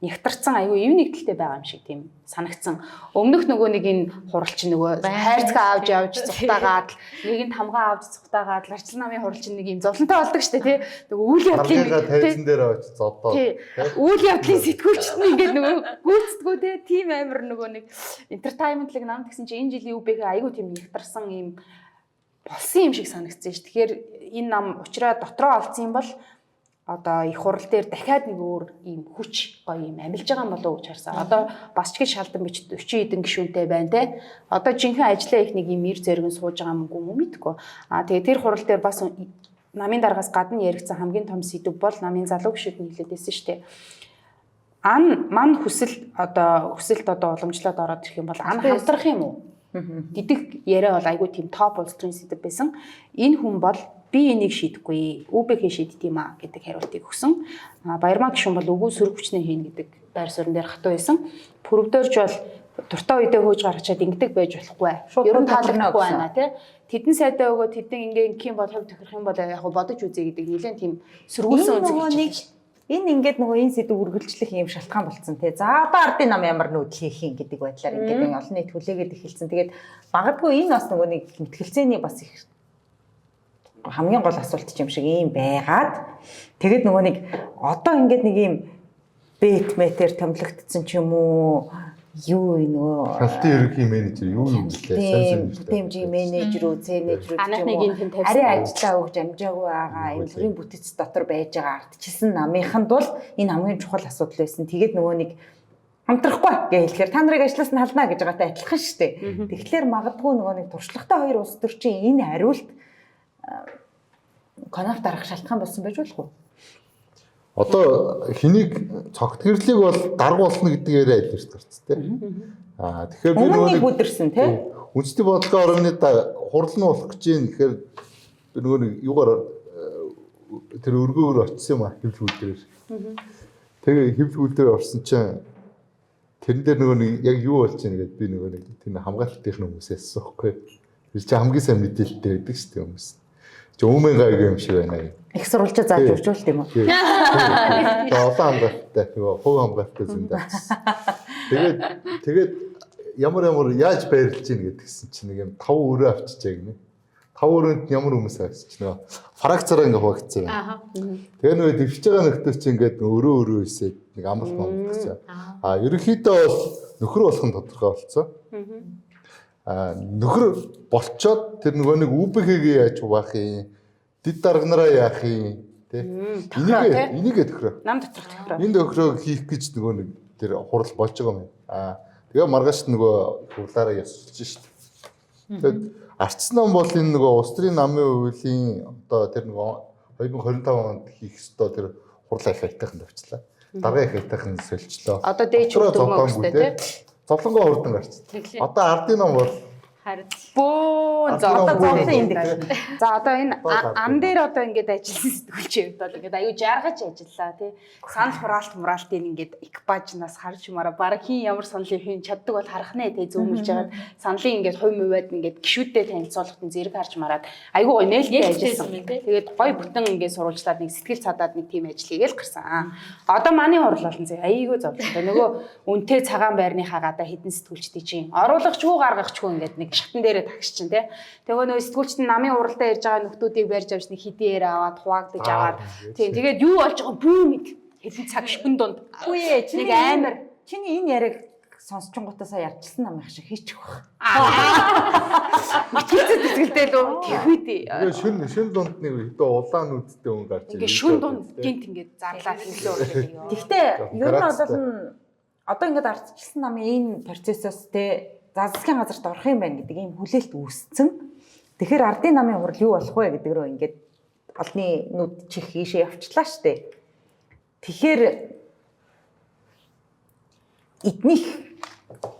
ягтарцсан айгүй ив нэгдэлтэй байгаа юм шиг тийм санагдсан. Өмнөх нөгөө нэг энэ хуралч нөгөө хайрцаг авч явж цухтаагаад нэгэнд хамгаа авч цухтаагаад арчлан намын хуралч нэг юм зовлонтой болдог штэ тий. Нөгөө үйл явдлын
тайзан дээр авч зодоо.
Үйл явдлын сэтгүүлчт нь ингээд нөгөө гүйцэтгэв тий. Тим амир нөгөө нэг entertainment-лэг нам гэсэн чинь энэ жилийн UB-г айгүй тийм ягтарсан юм болсон юм шиг санагдсан ш. Тэгэхээр энэ нам учраас дотроо олцсон юм бол одоо их хурал дээр дахиад нэг өөр ийм хүч гоё юм амилж байгаа юм болов уу гэж харсан. Одоо бас ч гэж шалдан бич 40 хэдэн гишүүнтэй байна те. Одоо жинхэнэ ажиллаа их нэг юм ир зэрэгэн сууж байгаа юм уу мэдгүй. Тэгээ тэр хурал дээр бас намын дараагаас гадна яригдсан хамгийн том сэдв бол намын залуу гишүүд нь хэлээд байсан шүү дээ. Ман хүсэлт одоо уламжлаад ороод ирэх юм бол хамтрах юм уу? Гэдэг яриа бол айгүй тийм топ улс төрийн сэдв байсан. Энэ хүн бол би энийг шийдэхгүй, УБХ шийдтiin юм а гэдэг хариултыг өгсөн. Баярмаа гишүүн бол үгүй сөрөг хүчнээ хийн гэдэг байр суурин дээр хатуу байсан. Пүрвдөрж бол дуртай үедээ хөөж гаргачаад ингэдэг байж болохгүй. Ер нь таалагдахгүй байна тий. Тэдэн сайдаа өгөө тэдэн ингээм бол хувь тохирох юм бол яг бодож үзье гэдэг нэлээд тийм сөргүүлсэн үнцэг.
Энэ ингээд нөгөө энэ сэдв үргэлжлэх юм шалтгаан болцсон тий. За одоо ардын нам ямар нүүдэл хийх юм гэдэг байдлаар ингээд олон нийт хүлээгээд эхэлсэн. Тэгээд магадгүй энэ бас нөгөө нэг мэтгэлцээний бас их хамгийн гол асуулт юм шиг юм байгаад тэгээд нөгөө нэг одоо ингээд нэг юм бэтметэр томилогдсон ч юм уу юу нөгөө
халтын ерөнхий менежер юу юм блэ
хэмжээ менежерүүд цэнэжрүүд арай ажиллаа өгж амжаагүй байгаа эмнэлгийн бүтэц дотор байж байгаа ардчилсан намынханд бол энэ хамгийн чухал асуудал байсан. Тэгээд нөгөө нэг хамтрахгүй гэж хэлэхээр та нарыг ажлаас нь халнаа гэж байгаатай адилхан шүү дээ. Тэгэхээр магадгүй нөгөө нэг туршлагатай хоёр улс төр чинь энэ хариулт конов дарах шалтгаан болсон байж болох уу?
Одоо хэнийг цогтгөрлийг бол дарга болно гэдэг яриа илэрч гарц тийм. Тэгэхээр би
нөгөө бүдэрсэн тийм.
Үндэсний бодлогын орогны хурал нь болох гэж юм. Тэгэхээр нөгөө нэг юугаар тэр өргөөр очсон юм а хэвлэл дээр. Тэгээ хэвлэл дээр орсон чинь тэрэн дээр нөгөө нэг яг юу болж байна гэдээ би нөгөө нэг тэр хамгаалтынхны хүмүүсээс асуухгүй. Тэр чинь хамгийн сайн мэдээлэлтэй байдаг шүү дээ хүмүүс. Өмнө гайг юм шиг байна.
Их сурвалжаа зааж өржүүлт юм уу?
Тэгээ олон хамгаалалттай нөгөө хувь хамгаалалттай зөндөө. Тэгээд ямар яаж байрлаж ийн гэдгсэн чинь нэг юм 5 өрөө авчижээ гинэ. 5 өрөөнд ямар хүмүүс авчиж нөгөө фракцаараа ингээ хуваагдсан байна. Тэгээ нөгөө дэвшиж байгаа нөхдөр чинь ингээд өрөө хийсээд нэг амлалт болгосон. Ерөнхийдөө бол нөхөр болох нь тодорхой болсон. Нөхөр болчоод тэр нөгөө нэг УБХ-г яаж хуваах юм, дид дарганараа яах юм те. Энийг төхрөө.
Нам доторх төхрөө.
Энэ төхрөөг хийх гэж нөгөө нэг тэр хурал болж байгаа юм. Тэгээ маргааш нөгөө хурлаараа ясуулж шít. Тэгээд арчс нам бол энэ нөгөө улс төрийн намын хуулийн одоо тэр нөгөө 2025 онд хийх ёстой тэр хурлаа их айтайхан тавьчлаа. Дараа их айтайхан сольчлоо.
Одоо дээж өгдөгмөстэй те.
Зовлонгоо хурдан гарчсан. Одоо ардын ном бол
харин
бөө
зовлон юм даа.
За одоо энэ ам дээр одоо ингээд ажилласан сэтгүүлч хувьд бол ингээд аюу жаргаж ажиллаа тий. Санал хураалтын ингээд экипажнаас харж юмараа баг хин ямар саналыг хийн чаддаг бол харах нэ тий зөөмөлж жагаад саналын ингээд хувь мөвөд ингээд гişүүдтэй танилцуулахын зэрэг харж мараад аюу гой нээлттэй ажилласан. Тэгээд гой бүтэн ингээд сурвалжлаад нэг сэтгэл цадаад нэг тим ажил хийгээл гарсан. Одоо манай хурал болон зэ аюу зовлонтой. Нөгөө үнтэй цагаан байрныхаа гадаа хідэн сэтгүүлчдий чинь оруулагчгүй гаргагчгүй ингээд нэг шатан дээрээ тагш чинь тий. Тэгээ нөө сэтгүүлчт нь намын уралдаа ирж байгаа нөхдүүдийг барьж авч нэг хидээр аваад хуваагдаж аваад тий. Тэгээд юу болж байгаа бүү мэд хэдэн цаг шипэн дунд.
Үгүй ээ
нэг амар
чиний энэ яриг сонсчингуудаа сая ярьчихсан нам их шиг хийчих واخ.
Мэтгэлцээ тэтгэлтэй лөө тэхвэдээ.
Тэгээ шин дунд нэг хэдэн улаан нүдтэй хүн гарч ирээ.
Ингээ шүн дунд гинт ингээд зарлаа хэлээ урагшаа.
Гэхдээ ер нь бол одоо ингээд ардчилсан намын энэ процессоос те засгийн газарт орох юм байна гэдэг ийм хүлээлт үүсцэн. Тэгэхээр ардын намын хурал юу болох вэ гэдэг рүү ингээд олны нүд чих ийшээ явчлаа штэ. Тэгэхээр эднийх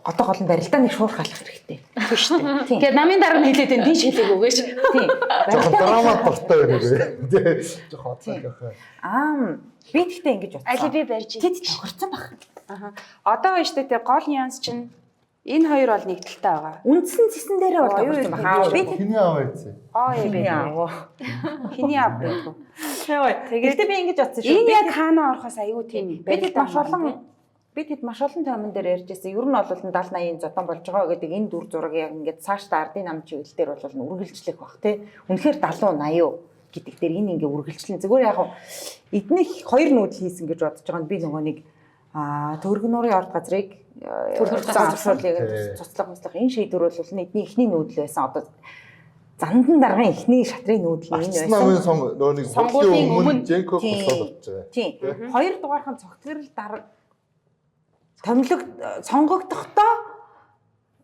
одоо гол нь барилдаа нэг шуурх алах хэрэгтэй. Тийм шүү дээ.
Тэгэхээр намын дарга нь хэлээд энэ тийш хэлээг үгээш.
Тийм.
Жохон драма дуртай байна үү? Жохон хоцоо.
Би тэгтээ ингэж бодсон.
Али би барьж
тэд тохирцсон баг.
Аа. Одоо байна шүү дээ гол нюанс чинь энэ хоёр бол нэг талтай байгаа.
Үндсэн зэсэн дээрээ бол тохирцсон баг. Би
Хиний аав байсан.
Яа бэ? Хиний аав бэ?
Тэгтээ би ингэж бодсон шүү.
Энэ яг хаана орохоос аюу тийм
бид хэд маш олон томон дээр ярьжсэн. Ер нь бол 70-80-ын зодон болж байгаа гэдэг энэ дүр зураг яг ингээд цаашдаа ардын нам чиглэлээр бол үргэлжлэх бах тий. Үнэхээр 70-80 гэдэг дээр энэ ингээ үргэлжлэн зүгээр яг эднийх хоёр нүүдэл хийсэн гэж бодож байгаа нь би нөгөө нэг төргөн нуурын орд газрыг төрөлхөрлөлийг цуцлах энэ шийдвэр бол эдний эхний нүүдэл байсан. Одоо зандан даргын эхний шатрын нүүдэл энэ байсан.
Намын нөгөө нэг
сонгуулийн өмнө
Женков болоод байгаа.
Тийм. Хоёр дугаархан цогтгорл дарга томилог сонгогдохдоо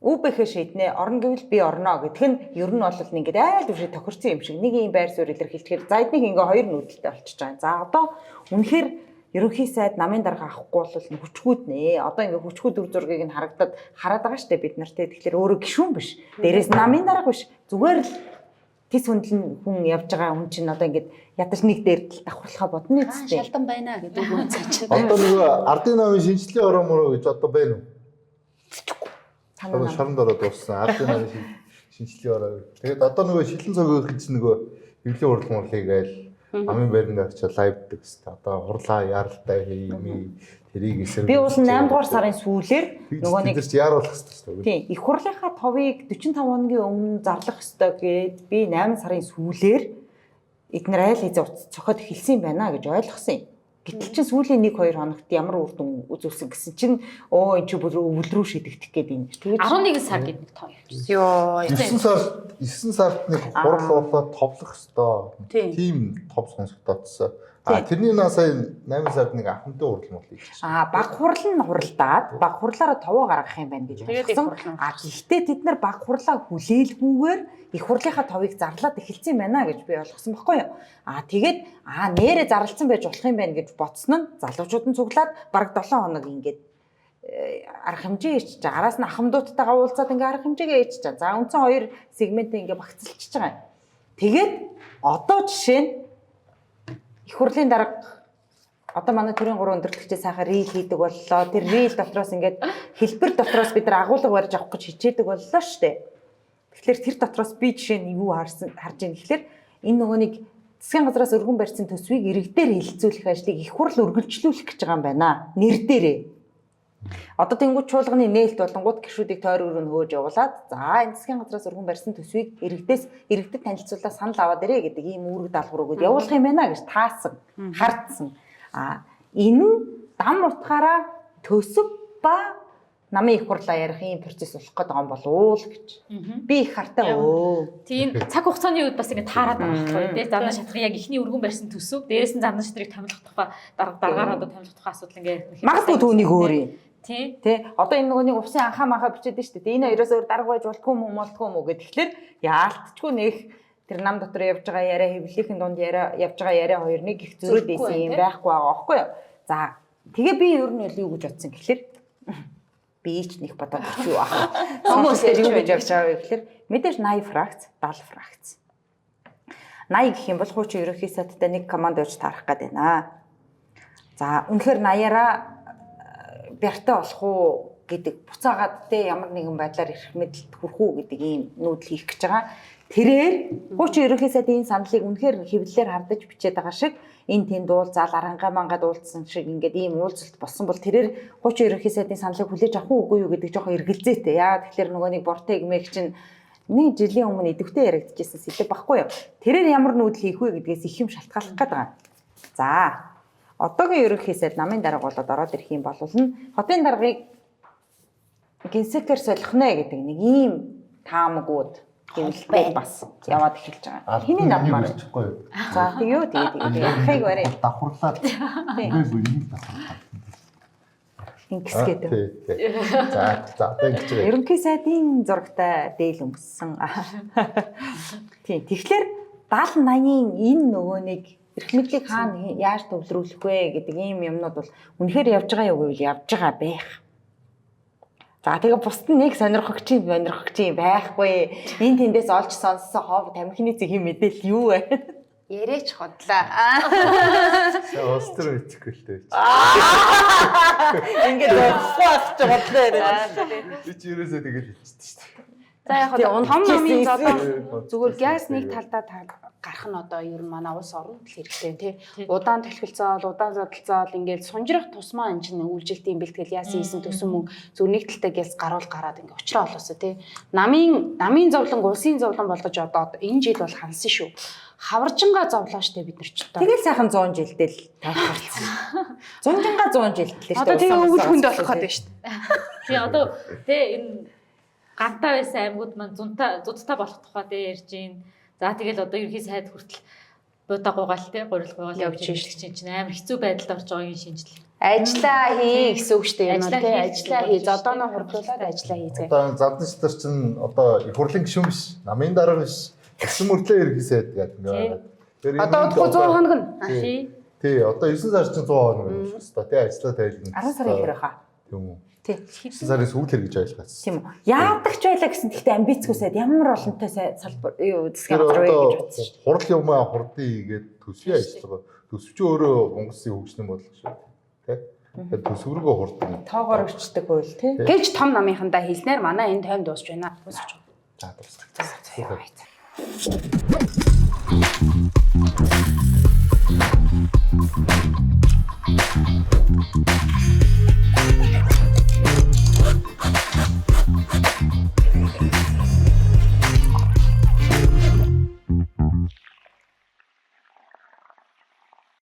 ÜБХ шийднэ орно гэвэл би орно гэдг нь ер нь бол ингээд айл төвшөө тохирсон юм шиг нэг юм байр суурь илэрхийлэхээр за эднийг ингээ хоёр нүүдэлтэй болчихж байгаа. За одоо үнэхээр ерөнхий сайд намын дарга авахгүй бол хүчгүүд нэ. Одоо ингээ хүчгүүд дүр зургийг нь харагдаад хараад байгаа штэ бид нарт. Тэгэхээр өөрөө гишүүн биш. Дээрээс намын дарга биш. Зүгээр л тис хөндлөн хүн явж байгаа хүн чинь одоо ингээд ядаж нэг дээр давхарлахаа бодно үстэй.
шалдан байна гэдэг үг цааш.
Одоо нөгөө ардын намын шинжлэлийн орон мөрөө гэж одоо байна уу?
Танаа
Шоронд ороод дууссан. Ардын намын шинжлэлийн ороо. Тэгээд одоо нөгөө шилэн цогёох гэж нөгөө хэвлэлийн урлагмарлыг айл амын байранд очиж лайвдаг гэсэн. Одоо хурлаа яаралтай хиймээ тэрийг эсрэг.
би уус 8 дугаар сарын сүүлээр нөгөө нэг
яаруулах хэрэгтэй.
Тийм, их хурлынхаа товыг 45 хоногийн өмнө зарлах ёстой гэд би 8 сарын сүүлээр эдгээр айл хязгаар цохоод эхэлсэн юм байна гэж ойлгосон юм. Гэтэл чинь сүүлийн 1-2 хоногт ямар үр дүн үзүүлсэн гэсэн чинь өө эн чи өвөл рүү шидэгдэх гээд юм. Тэгээд
11 сар гэдэг нэг тоо явчихсан.
Йоо.
9 сард нэг хурал болоод товлох ёстой. Тийм тов сонсогдоодсон. Тэрний сая 8 сард нэг ахмадын уралмал хийж.
баг хурал нь хуралдаад баг хурлаараа товоо гаргах юм байна гэж ойлгосон. Гэхдээ тэд нар баг хурлаа хүлээлгүйгээр их хурлынхаа товыг зарлаад эхэлсэн байна гэж би ойлгосон байхгүй юу. Тэгээд нэрээ зарлцсан байж болох юм байна гэж бодсон нь залуучууд нь цуглаад бараг 7 хоног ингээд арга хэмжээ ичж байгаа. Араас нь ахмадуудтайгаа уулзаад ингээ арга хэмжээгээ ичж байгаа. За үндсэн хоёр сегмент ингээ багцлчихж байгаа. Тэгээд одоо жишээ нь их хурлын дарга одоо манай төрийн 3 өндөрлөгчтэй сайхан рил хийдэг боллоо. Тэр рил дотроос ингээд хэлбэр дотроос бид нар агуулга барьж авах гэж хичээдэг боллоо шүү дээ. Тэгэхээр тэр дотроос би жишээ нь юу харж ийн гэхэлэр энэ нөгөө нэг засгийн газраас өргөн барьсан төсвийг иргэдээр хилцүүлэх ажлыг их хурл үргэлжлүүлэх гэж байгаа юм байна. Нэр дээрээ. Одоо тэнгуү чуулганы нээлт болонгууд гишүүдийг тойр өрөө хөөж явуулаад за энэ засгийн газраас өргөн барьсан төсвийг иргэдэд танилцуулаад санал аваад ирээ гэдэг ийм үүрэг даалгавар өгөөд явуулах юм байна гэж таасан, хардсан. Энэ нь дам утгаараа төсөв ба намын их хурлаа ярих ийм процесс болох гэдэг юм болов уу гэж. Би их хартай
Тийм цаг хугацааны үед бас ингэ таарад байгаа байхгүй тий. Зандан шатрын яг ихний өргөн барьсан төсөв, дээрээс нь зандан шатрыг томилох тухай дараагаар одоо томилох тухай асуудал ингэ ярих.
магадгүй түүнийг өөрөө.
Тий.
Одоо энэ нөгөө нэг увсын анхаа манхаа бичээд дээ шүү дээ. Энэ хоёроос өөр дарга байж болтгүй юм уу, молтгүй юм уу гэд. Тэгэхээр яалтчгүй нэх тэр нам дотор явж байгаа яриа хэвлэлийн дунд явж байгаа яриа хоёр нэг их зөрөөд ийсэн юм байхгүй байгаа байхгүй юу. За тэгээ би ер нь юу гэж бодсон гэхэлэр би ч нэг бодоод юу аа. Хүмүүс юу гэж явж байгаа вэ гэхэлэр мэдээж 80 фракц, 70 фракц. 80 гэх юм бол хуучин ерөнхий сайдтай нэг команд явж таарах гээд байна. За үнэхээр 80-аараа бяртай болох уу гэдэг буцаагаад те ямар нэгэн байдлаар ирэх мэдлэлд хүрэх үү гэдэг ийм нүүдэл хийх гэж байгаа. Тэрээр хуучин ерөнхий сайдын саналыг үнэхээр хэвлэлээр хардаж бичээд байгаа шиг энэ тэнд уулзаал арангаа мангад уулзсан шиг ингээд ийм уулзалт болсон бол тэрээр хуучин ерөнхий сайдын саналыг хүлээж авах үгүй юу гэдэг жоохон эргэлзээтэй. Яагаад тэгэхээр нөгөө нэг Бортыг мэг чинь нэг жилийн өмнө идэвхтэй яригдчихсэн сэдв баггүй юу. Тэрээр ямар нүүдэл хийх вэ гэдгээс их юм шалтгааллах гээд байгаа. За одоогийн ерөнхий сайд намын дарга болоод ороод ирэх юм бол хотын даргыг генсекээр солих нэ гэдэг нэг ийм таамагуд гэмэлтэй бас яваад эхэлж байгаа. Хэний надмаар
болчихгүй юу?
За тэг юу тэгээд ахыг барай.
Давхарлаад үгүй энийг давхарлаад.
Ингс гэдэг.
Тий. За одоо ингэж байгаа.
Ерөнхий сайдын зурагтай дээл өнгөссөн. Тийм. Тэгэхээр 70-80-ын энэ нөгөө нэг эрх мэдлийг хаана яаж төвлөрүүлэх вэ гэдэг ийм юмнууд бол үнэхээр явж байгаа юу гэвэл явж байгаа байх. За тэгээ бусд нь нэг сонирхогч юм байхгүй. Энэ тэндээс олж сонссон хов тамхины зэхийн мэдээлэл юу вэ?
Яриач хотлаа.
За улс төр бичихгүй л дээ.
Ингээд уусгаач бодлоо яриа.
Би ч ерөөсөө тэгэл хэлчихсэн шүү дээ.
За яг хоо том номын одоо зүгээр газ нэг талдаа гарах нь одоо ер нь манай улс орнд л хэрэгтэй тий. Удаан төлөвлөцөөл, удаан задлцоол ингээд сунжрах тусмаа энэ чинь үйлчлэлтийн бэлтгэл яасан хийсэн төсөн мөнгө зөв нэг талтай газ гараад ингээд учраа олоосоо тий. Намын зовлон, улсын зовлон болгож одоо энэ жил бол хансан шүү. Хаваржингаа зовлоо штэ бид нар ч одоо.
Тэгэл сайхан 100 жилдээ л тайлбарлсан. 100-жингаа 100 жилдээ л.
Одоо тэгээ өвөл хүнд болох гэдэг штэ.
тий одоо тий энэ гантаа байсан аймагуд маань зудтай болох тухай дээр ярьж байна. За тэгэл одоо ерхий сайд хүртэл буудаа гуйгаал те гурил гуйгаал явж чинь амар хэцүү байдалд орж байгаагийн шинжлэх.
Ажлаа хий гэсэн үг шүү дээ юм аа тий. Ажлаа хий. Зодооноо хурдлуулад ажлаа хийцгээ.
Одоо заднчтар чинь одоо их хурлын гишүүн биш, намын дарга биш. Гэсэн мөртлөө ерхий сайд гэдэг ингээ.
Одоо удахгүй 100 хоног нь.
Тий, одоо 9 сар чинь 100 хоног юм шүү дээ. Тий, ажлаа тайлбар.
10 сарын ихэр хаа.
Тийм үү.
Тий.
9 сарын сүүл хэрэг гэж ойлгосон.
Тийм үү. Яадагч байлаа гэсэн гэхдээ амбицгүй сайд ямар олонтой салбар юу засгийн газар вэ гэж бодсон шүү.
Хурал юмаа хурдын хийгээд төсвийн ажиллагаа. Төсвч өөрөө Монголын хөгжлийн бодлого шүү. Тий. Тэгээд төсөв рүүгээ хурдан.
Тоогоор өчтдөг байл тий.
Гэж том намынхандаа хэлснээр манай энэ тайм дуусч байна. Дуусч байна.
За дуусах.
За.